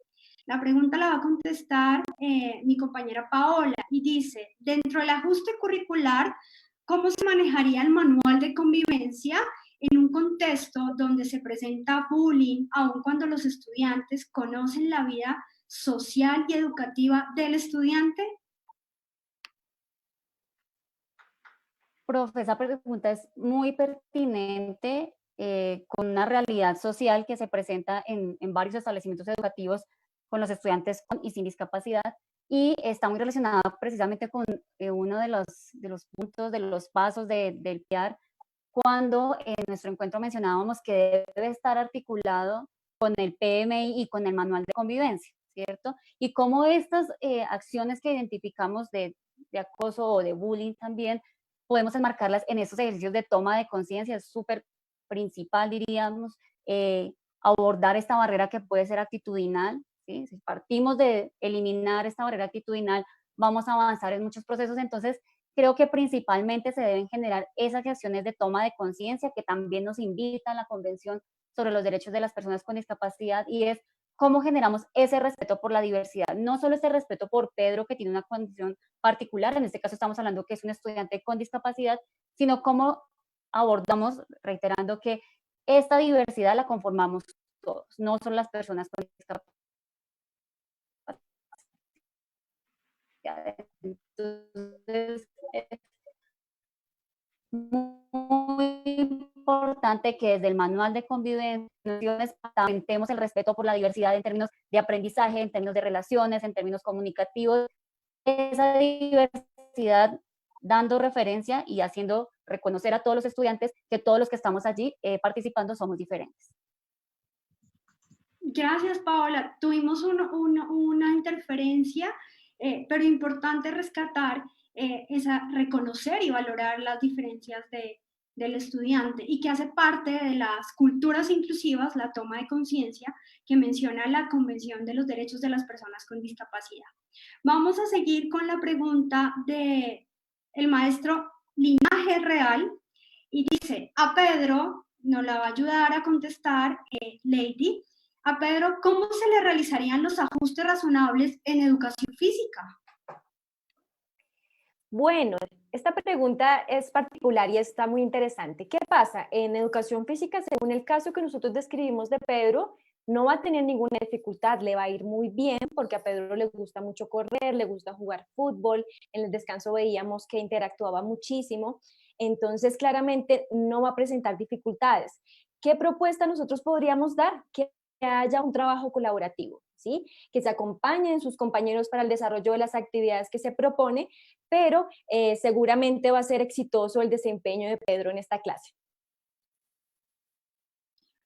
La pregunta la va a contestar mi compañera Paola y dice, dentro del ajuste curricular, ¿cómo se manejaría el manual de convivencia en un contexto donde se presenta bullying, aun cuando los estudiantes conocen la vida social y educativa del estudiante? Profe, esa pregunta es muy pertinente con una realidad social que se presenta en varios establecimientos educativos con los estudiantes con y sin discapacidad, y está muy relacionada precisamente con uno de los puntos, de los pasos del PIAR, cuando en nuestro encuentro mencionábamos que debe estar articulado con el PMI y con el manual de convivencia, ¿cierto? Y cómo estas acciones que identificamos de acoso o de bullying también podemos enmarcarlas en estos ejercicios de toma de conciencia. Es súper principal, diríamos, abordar esta barrera que puede ser actitudinal, ¿sí? Si partimos de eliminar esta barrera actitudinal, vamos a avanzar en muchos procesos. Entonces, creo que principalmente se deben generar esas acciones de toma de conciencia que también nos invita a la Convención sobre los Derechos de las Personas con Discapacidad, y es cómo generamos ese respeto por la diversidad, no solo ese respeto por Pedro, que tiene una condición particular, en este caso estamos hablando que es un estudiante con discapacidad, sino cómo abordamos, reiterando que esta diversidad la conformamos todos, no solo las personas con discapacidad. Entonces, es muy importante que desde el manual de convivencia aumentemos el respeto por la diversidad en términos de aprendizaje, en términos de relaciones, en términos comunicativos, esa diversidad dando referencia y haciendo reconocer a todos los estudiantes que todos los que estamos allí participando somos diferentes. Gracias, Paola. Tuvimos una interferencia, pero importante rescatar reconocer y valorar las diferencias del estudiante, y que hace parte de las culturas inclusivas, la toma de conciencia que menciona la Convención de los Derechos de las Personas con Discapacidad. Vamos a seguir con la pregunta del maestro Linaje Real, y dice, a Pedro nos la va a ayudar a contestar Lady. A Pedro, ¿cómo se le realizarían los ajustes razonables en educación física? Bueno, esta pregunta es particular y está muy interesante. ¿Qué pasa? En educación física, según el caso que nosotros describimos de Pedro, no va a tener ninguna dificultad, le va a ir muy bien porque a Pedro le gusta mucho correr, le gusta jugar fútbol, en el descanso veíamos que interactuaba muchísimo, entonces claramente no va a presentar dificultades. ¿Qué propuesta nosotros podríamos dar? Que haya un trabajo colaborativo, ¿sí? Que se acompañen sus compañeros para el desarrollo de las actividades que se propone, pero seguramente va a ser exitoso el desempeño de Pedro en esta clase.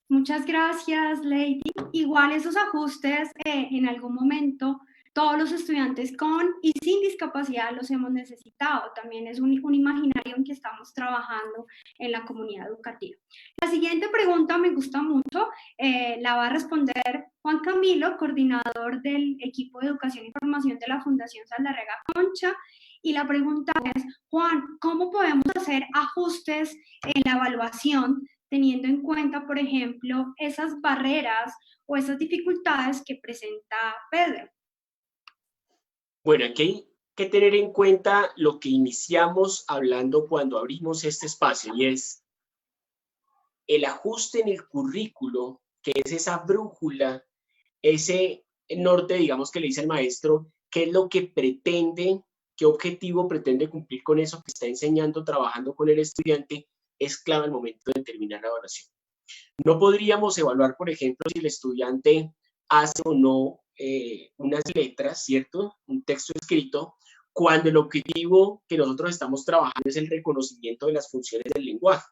Muchas gracias, Lady. Igual esos ajustes en algún momento todos los estudiantes con y sin discapacidad los hemos necesitado. También es un imaginario en que estamos trabajando en la comunidad educativa. La siguiente pregunta me gusta mucho, la va a responder Juan Camilo, coordinador del equipo de educación y formación de la Fundación Saldarriaga Concha. Y la pregunta es, Juan, ¿cómo podemos hacer ajustes en la evaluación teniendo en cuenta, por ejemplo, esas barreras o esas dificultades que presenta Pedro? Bueno, aquí hay que tener en cuenta lo que iniciamos hablando cuando abrimos este espacio, y es el ajuste en el currículo, que es esa brújula, ese norte, digamos, que le dice el maestro, qué es lo que pretende, qué objetivo pretende cumplir con eso que está enseñando, trabajando con el estudiante, es clave al momento de terminar la evaluación. No podríamos evaluar, por ejemplo, si el estudiante hace o no unas letras, ¿cierto? Un texto escrito, cuando el objetivo que nosotros estamos trabajando es el reconocimiento de las funciones del lenguaje.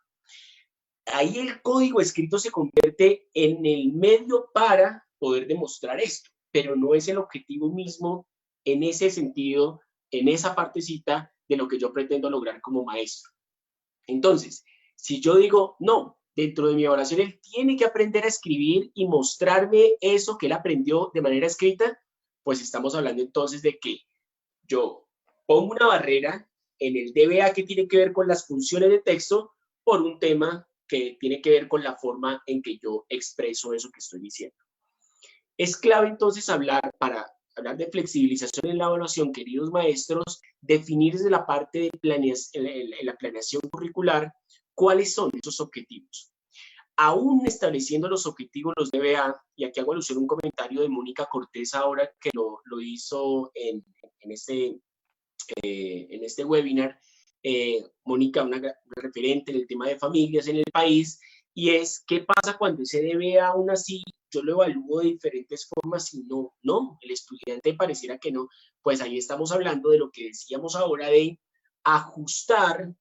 Ahí el código escrito se convierte en el medio para poder demostrar esto, pero no es el objetivo mismo en ese sentido, en esa partecita de lo que yo pretendo lograr como maestro. Entonces, si yo digo, no, dentro de mi evaluación él tiene que aprender a escribir y mostrarme eso que él aprendió de manera escrita, pues estamos hablando entonces de que yo pongo una barrera en el DBA que tiene que ver con las funciones de texto por un tema que tiene que ver con la forma en que yo expreso eso que estoy diciendo. Es clave entonces para hablar de flexibilización en la evaluación, queridos maestros, definir desde la parte de la planeación curricular cuáles son esos objetivos. Aún estableciendo los objetivos, los DBA, y aquí hago alusión a un comentario de Mónica Cortés ahora que lo hizo en este webinar, Mónica, una referente en el tema de familias en el país, y es qué pasa cuando ese DBA aún así yo lo evalúo de diferentes formas y no, el estudiante pareciera que no, pues ahí estamos hablando de lo que decíamos ahora de ajustar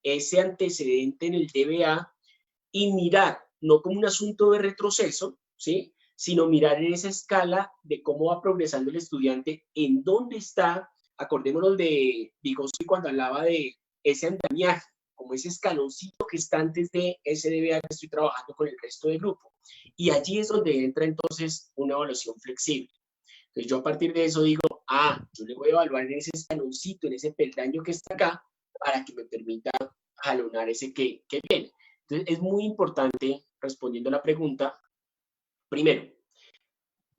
ese antecedente en el DBA y mirar, no como un asunto de retroceso, ¿sí?, sino mirar en esa escala de cómo va progresando el estudiante, en dónde está. Acordémonos de Vygotsky cuando hablaba de ese andamiaje, como ese escaloncito que está antes de ese DBA que estoy trabajando con el resto del grupo. Y allí es donde entra entonces una evaluación flexible. Entonces yo a partir de eso digo, yo le voy a evaluar en ese escaloncito, en ese peldaño que está acá, para que me permita jalonar ese que viene. Entonces es muy importante, respondiendo a la pregunta, primero,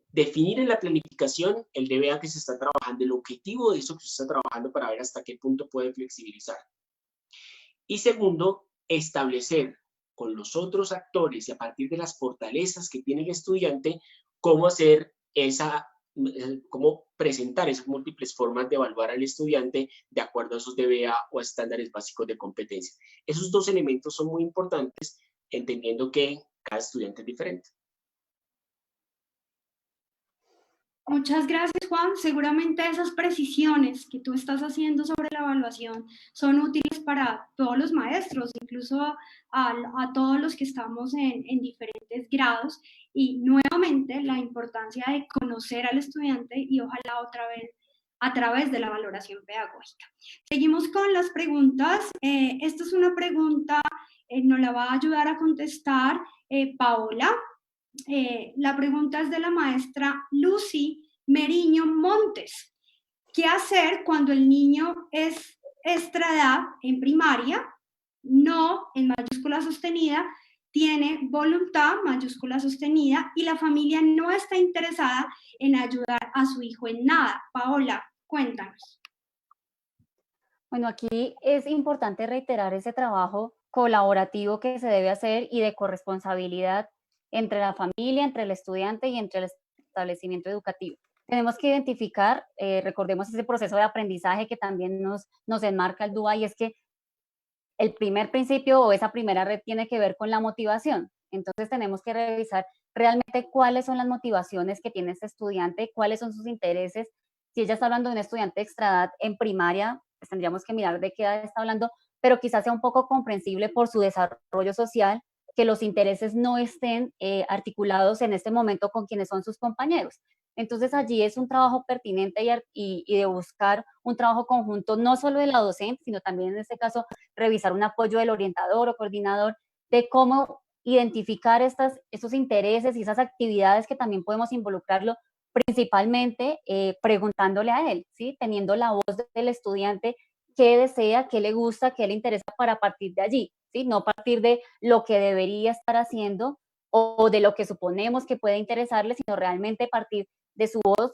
definir en la planificación el DBA que se está trabajando, el objetivo de eso que se está trabajando para ver hasta qué punto puede flexibilizar. Y segundo, establecer con los otros actores y a partir de las fortalezas que tiene el estudiante, cómo presentar esas múltiples formas de evaluar al estudiante de acuerdo a esos DBA o a estándares básicos de competencia. Esos dos elementos son muy importantes, entendiendo que cada estudiante es diferente. Muchas gracias, Juan. Seguramente esas precisiones que tú estás haciendo sobre la evaluación son útiles para todos los maestros, incluso a todos los que estamos en diferentes grados. Y nuevamente la importancia de conocer al estudiante y ojalá otra vez a través de la valoración pedagógica. Seguimos con las preguntas. Esta es una pregunta, nos la va a ayudar a contestar Paola. La pregunta es de la maestra Lucy Meriño Montes. ¿Qué hacer cuando el niño es extraedad en primaria, no en mayúscula sostenida, tiene voluntad, mayúscula sostenida, y la familia no está interesada en ayudar a su hijo en nada? Paola, cuéntanos. Bueno, aquí es importante reiterar ese trabajo colaborativo que se debe hacer y de corresponsabilidad entre la familia, entre el estudiante y entre el establecimiento educativo. Tenemos que identificar, recordemos ese proceso de aprendizaje que también nos enmarca el DUA, y es que el primer principio o esa primera red tiene que ver con la motivación. Entonces tenemos que revisar realmente cuáles son las motivaciones que tiene este estudiante, cuáles son sus intereses. Si ella está hablando de un estudiante de extraedad en primaria, pues tendríamos que mirar de qué edad está hablando, pero quizás sea un poco comprensible por su desarrollo social, que los intereses no estén articulados en este momento con quienes son sus compañeros. Entonces allí es un trabajo pertinente y de buscar un trabajo conjunto, no solo de la docente, sino también en este caso revisar un apoyo del orientador o coordinador de cómo identificar esos intereses y esas actividades que también podemos involucrarlo, principalmente preguntándole a él, ¿sí? Teniendo la voz del estudiante, qué desea, qué le gusta, qué le interesa para partir de allí, ¿sí? No partir de lo que debería estar haciendo o de lo que suponemos que puede interesarle, sino realmente partir de su voz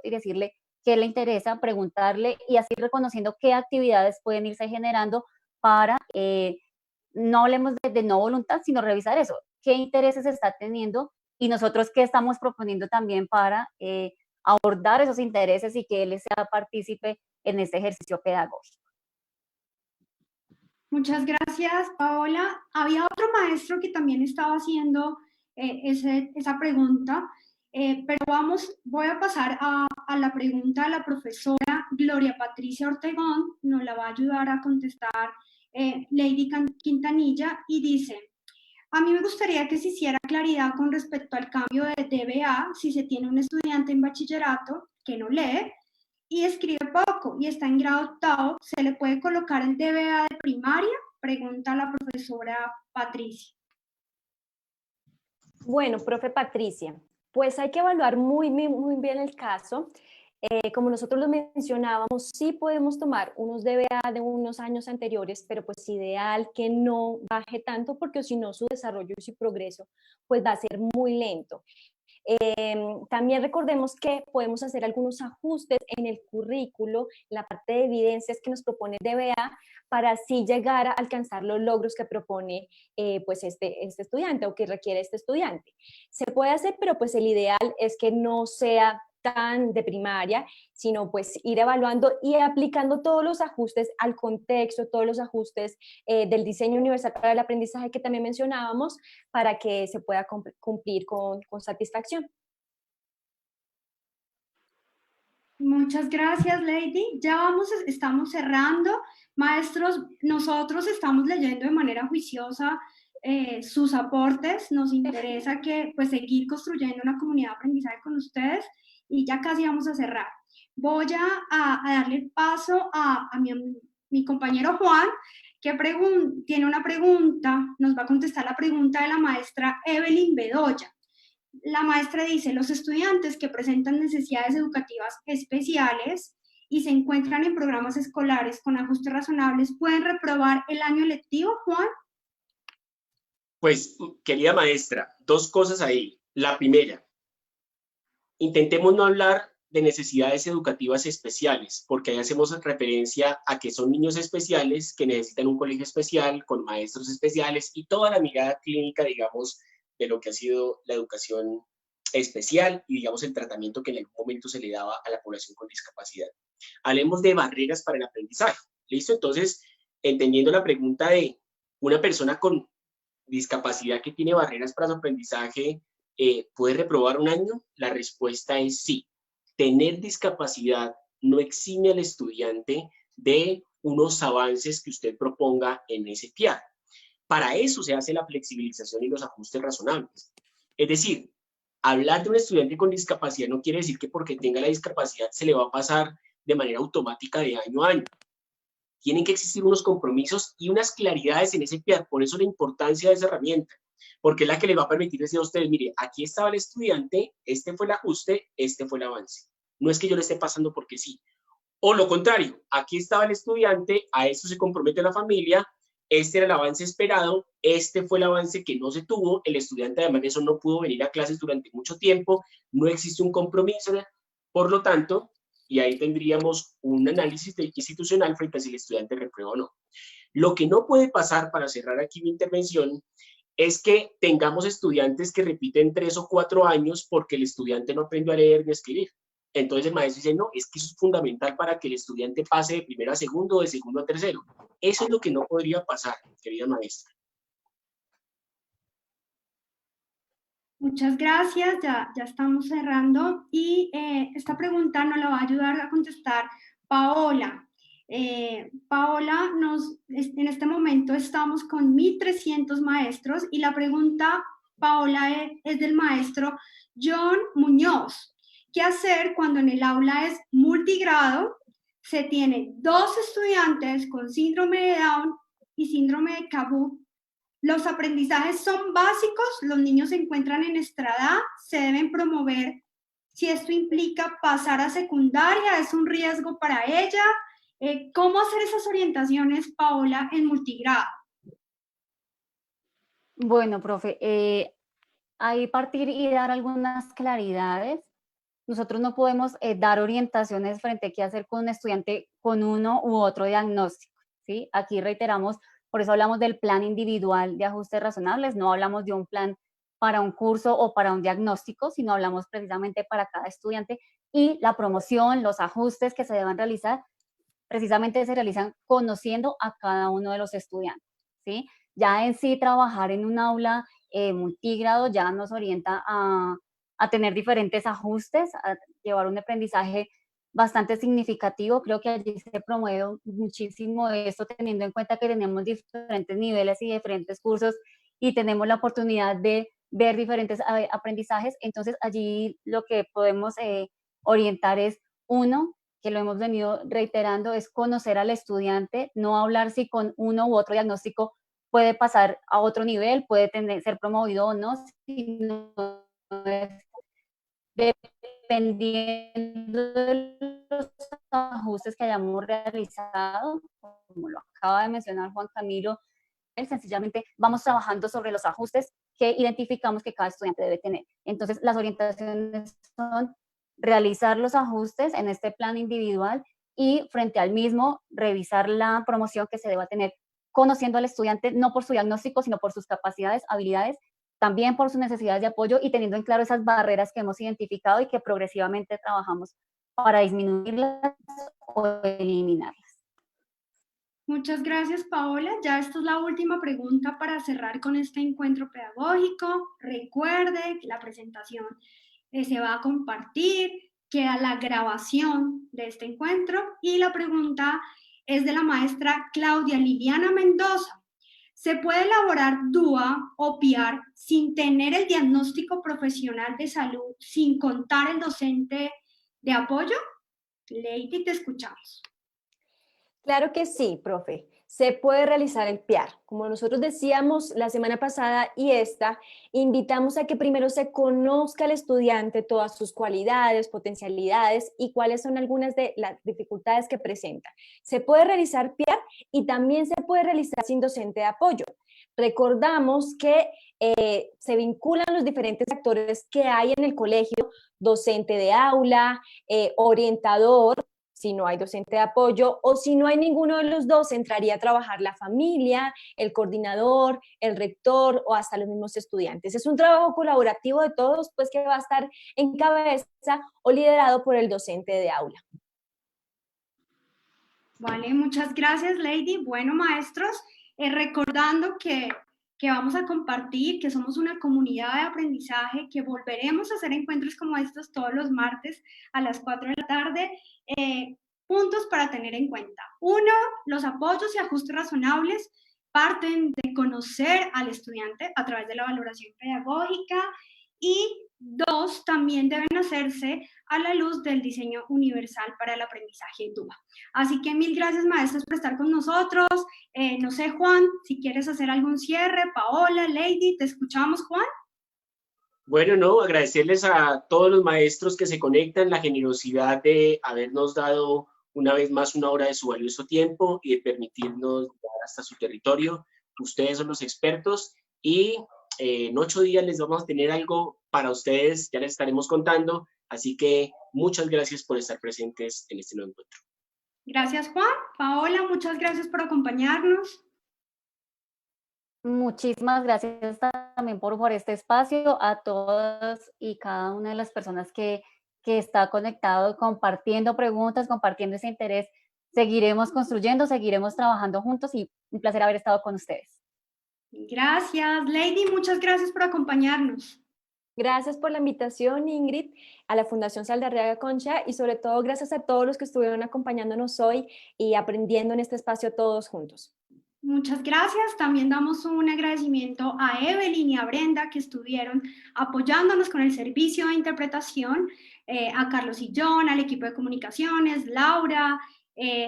y decirle qué le interesa, preguntarle y así reconociendo qué actividades pueden irse generando para no hablemos de no voluntad, sino revisar eso, qué intereses está teniendo y nosotros qué estamos proponiendo también para abordar esos intereses y que él sea partícipe en este ejercicio pedagógico. Muchas gracias, Paola. Había otro maestro que también estaba haciendo esa pregunta, pero voy a pasar a la pregunta de la profesora Gloria Patricia Ortegón, nos la va a ayudar a contestar Lady Quintanilla, y dice: a mí me gustaría que se hiciera claridad con respecto al cambio de DBA si se tiene un estudiante en bachillerato que no lee y escribe poco y está en grado octavo, ¿se le puede colocar el DBA de primaria? Pregunta la profesora Patricia. Bueno, profe Patricia, pues hay que evaluar muy bien el caso. Como nosotros lo mencionábamos, sí podemos tomar unos DBA de unos años anteriores, pero pues ideal que no baje tanto, porque si no su desarrollo y su progreso pues va a ser muy lento. También recordemos que podemos hacer algunos ajustes en el currículo, la parte de evidencias que nos propone DBA, para así llegar a alcanzar los logros que propone pues este estudiante o que requiere este estudiante. Se puede hacer, pero pues el ideal es que no sea tan de primaria, sino pues ir evaluando y aplicando todos los ajustes al contexto, todos los ajustes del diseño universal para el aprendizaje que también mencionábamos, para que se pueda cumplir con satisfacción. Muchas gracias, Lady. Ya estamos cerrando. Maestros, nosotros estamos leyendo de manera juiciosa sus aportes. Nos interesa pues, seguir construyendo una comunidad de aprendizaje con ustedes, y ya casi vamos a cerrar. Voy a darle el paso a mi compañero Juan, que tiene una pregunta, nos va a contestar la pregunta de la maestra Evelyn Bedoya. La maestra dice: los estudiantes que presentan necesidades educativas especiales y se encuentran en programas escolares con ajustes razonables, ¿pueden reprobar el año lectivo, Juan? Pues, querida maestra, dos cosas ahí. La primera, intentemos no hablar de necesidades educativas especiales, porque ahí hacemos referencia a que son niños especiales que necesitan un colegio especial, con maestros especiales y toda la mirada clínica, digamos, de lo que ha sido la educación especial y, digamos, el tratamiento que en algún momento se le daba a la población con discapacidad. Hablemos de barreras para el aprendizaje. ¿Listo? Entonces, entendiendo la pregunta de una persona con discapacidad que tiene barreras para su aprendizaje, ¿puede reprobar un año? La respuesta es sí. Tener discapacidad no exime al estudiante de unos avances que usted proponga en ese PIAR. Para eso se hace la flexibilización y los ajustes razonables. Es decir, hablar de un estudiante con discapacidad no quiere decir que porque tenga la discapacidad se le va a pasar de manera automática de año a año. Tienen que existir unos compromisos y unas claridades en ese PIAR. Por eso la importancia de esa herramienta, porque es la que les va a permitir decir a ustedes: mire, aquí estaba el estudiante, este fue el ajuste, este fue el avance. No es que yo le esté pasando porque sí. O lo contrario, aquí estaba el estudiante, a esto se compromete la familia, este era el avance esperado, este fue el avance que no se tuvo, el estudiante además de eso no pudo venir a clases durante mucho tiempo, no existe un compromiso, por lo tanto, y ahí tendríamos un análisis institucional frente a si el estudiante reprueba o no. Lo que no puede pasar, para cerrar aquí mi intervención, es que tengamos estudiantes que repiten 3 o 4 años porque el estudiante no aprendió a leer ni a escribir. Entonces el maestro dice: no, es que eso es fundamental para que el estudiante pase de primero a segundo o de segundo a tercero. Eso es lo que no podría pasar, querida maestra. Muchas gracias, ya estamos cerrando, y esta pregunta nos la va a ayudar a contestar Paola. Paola, en este momento estamos con 1.300 maestros, y la pregunta, Paola, es del maestro John Muñoz. ¿Qué hacer cuando en el aula es multigrado, se tiene 2 estudiantes con síndrome de Down y síndrome de Cabot? Los aprendizajes son básicos, los niños se encuentran en nuestra edad, se deben promover. Si esto implica pasar a secundaria, ¿es un riesgo para ella? ¿Cómo hacer esas orientaciones, Paola, en multigrado? Bueno, profe, ahí partir y dar algunas claridades. Nosotros no podemos dar orientaciones frente a qué hacer con un estudiante con uno u otro diagnóstico, ¿sí? Aquí reiteramos, Por eso hablamos del plan individual de ajustes razonables, no hablamos de un plan para un curso o para un diagnóstico, sino hablamos precisamente para cada estudiante, y la promoción, los ajustes que se deban realizar, precisamente se realizan conociendo a cada uno de los estudiantes, ¿sí? Ya en sí trabajar en un aula multigrado ya nos orienta a tener diferentes ajustes, a llevar un aprendizaje bastante significativo. Creo que allí se promueve muchísimo esto, teniendo en cuenta que tenemos diferentes niveles y diferentes cursos y tenemos la oportunidad de ver diferentes aprendizajes. Entonces allí lo que podemos orientar es, uno, que lo hemos venido reiterando, es conocer al estudiante, no hablar si con uno u otro diagnóstico puede pasar a otro nivel, puede ser promovido o no, sino dependiendo de los ajustes que hayamos realizado, como lo acaba de mencionar Juan Camilo, sencillamente vamos trabajando sobre los ajustes que identificamos que cada estudiante debe tener. Entonces, las orientaciones son realizar los ajustes en este plan individual y frente al mismo revisar la promoción que se deba tener, conociendo al estudiante no por su diagnóstico, sino por sus capacidades, habilidades, también por sus necesidades de apoyo y teniendo en claro esas barreras que hemos identificado y que progresivamente trabajamos para disminuirlas o eliminarlas. Muchas gracias, Paola. Ya esta es la última pregunta para cerrar con este encuentro pedagógico. Recuerde que la presentación se va a compartir, queda la grabación de este encuentro y la pregunta es de la maestra Claudia Liliana Mendoza. ¿Se puede elaborar DUA o PIAR sin tener el diagnóstico profesional de salud, sin contar el docente de apoyo? Lady, te escuchamos. Claro que sí, profe. Se puede realizar el PIAR. Como nosotros decíamos la semana pasada y esta, invitamos a que primero se conozca al estudiante, todas sus cualidades, potencialidades y cuáles son algunas de las dificultades que presenta. Se puede realizar PIAR y también se puede realizar sin docente de apoyo. Recordamos que se vinculan los diferentes actores que hay en el colegio, docente de aula, orientador, si no hay docente de apoyo o si no hay ninguno de los dos, entraría a trabajar la familia, el coordinador, el rector o hasta los mismos estudiantes. Es un trabajo colaborativo de todos, pues que va a estar en cabeza o liderado por el docente de aula. Vale, muchas gracias, Lady. Bueno, maestros, recordando que vamos a compartir, que somos una comunidad de aprendizaje, que volveremos a hacer encuentros como estos todos los martes a las 4 de la tarde. Puntos para tener en cuenta. Uno, los apoyos y ajustes razonables parten de conocer al estudiante a través de la valoración pedagógica y dos, también deben hacerse a la luz del diseño universal para el aprendizaje DUA. Así que mil gracias, maestros, por estar con nosotros. No sé, Juan, si quieres hacer algún cierre. Paola, Lady, te escuchamos, Juan. Bueno, no, agradecerles a todos los maestros que se conectan, la generosidad de habernos dado una vez más una hora de su valioso tiempo y de permitirnos llegar hasta su territorio. Ustedes son los expertos y en 8 días les vamos a tener algo para ustedes, ya les estaremos contando, así que muchas gracias por estar presentes en este nuevo encuentro. Gracias, Juan. Paola, muchas gracias por acompañarnos. Muchísimas gracias también por este espacio, a todas y cada una de las personas que está conectado, compartiendo preguntas, compartiendo ese interés. Seguiremos construyendo, seguiremos trabajando juntos y un placer haber estado con ustedes. Gracias, Lady, muchas gracias por acompañarnos. Gracias por la invitación, Ingrid, a la Fundación Saldarriaga Concha y sobre todo gracias a todos los que estuvieron acompañándonos hoy y aprendiendo en este espacio todos juntos. Muchas gracias. También damos un agradecimiento a Evelyn y a Brenda que estuvieron apoyándonos con el servicio de interpretación, a Carlos y John, al equipo de comunicaciones, Laura,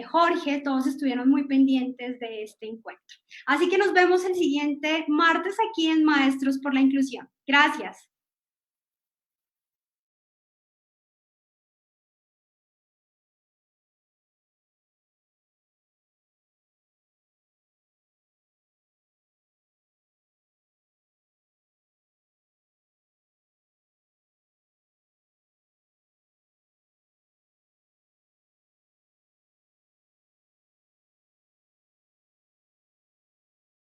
Jorge, todos estuvieron muy pendientes de este encuentro. Así que nos vemos el siguiente martes aquí en Maestros por la Inclusión. Gracias.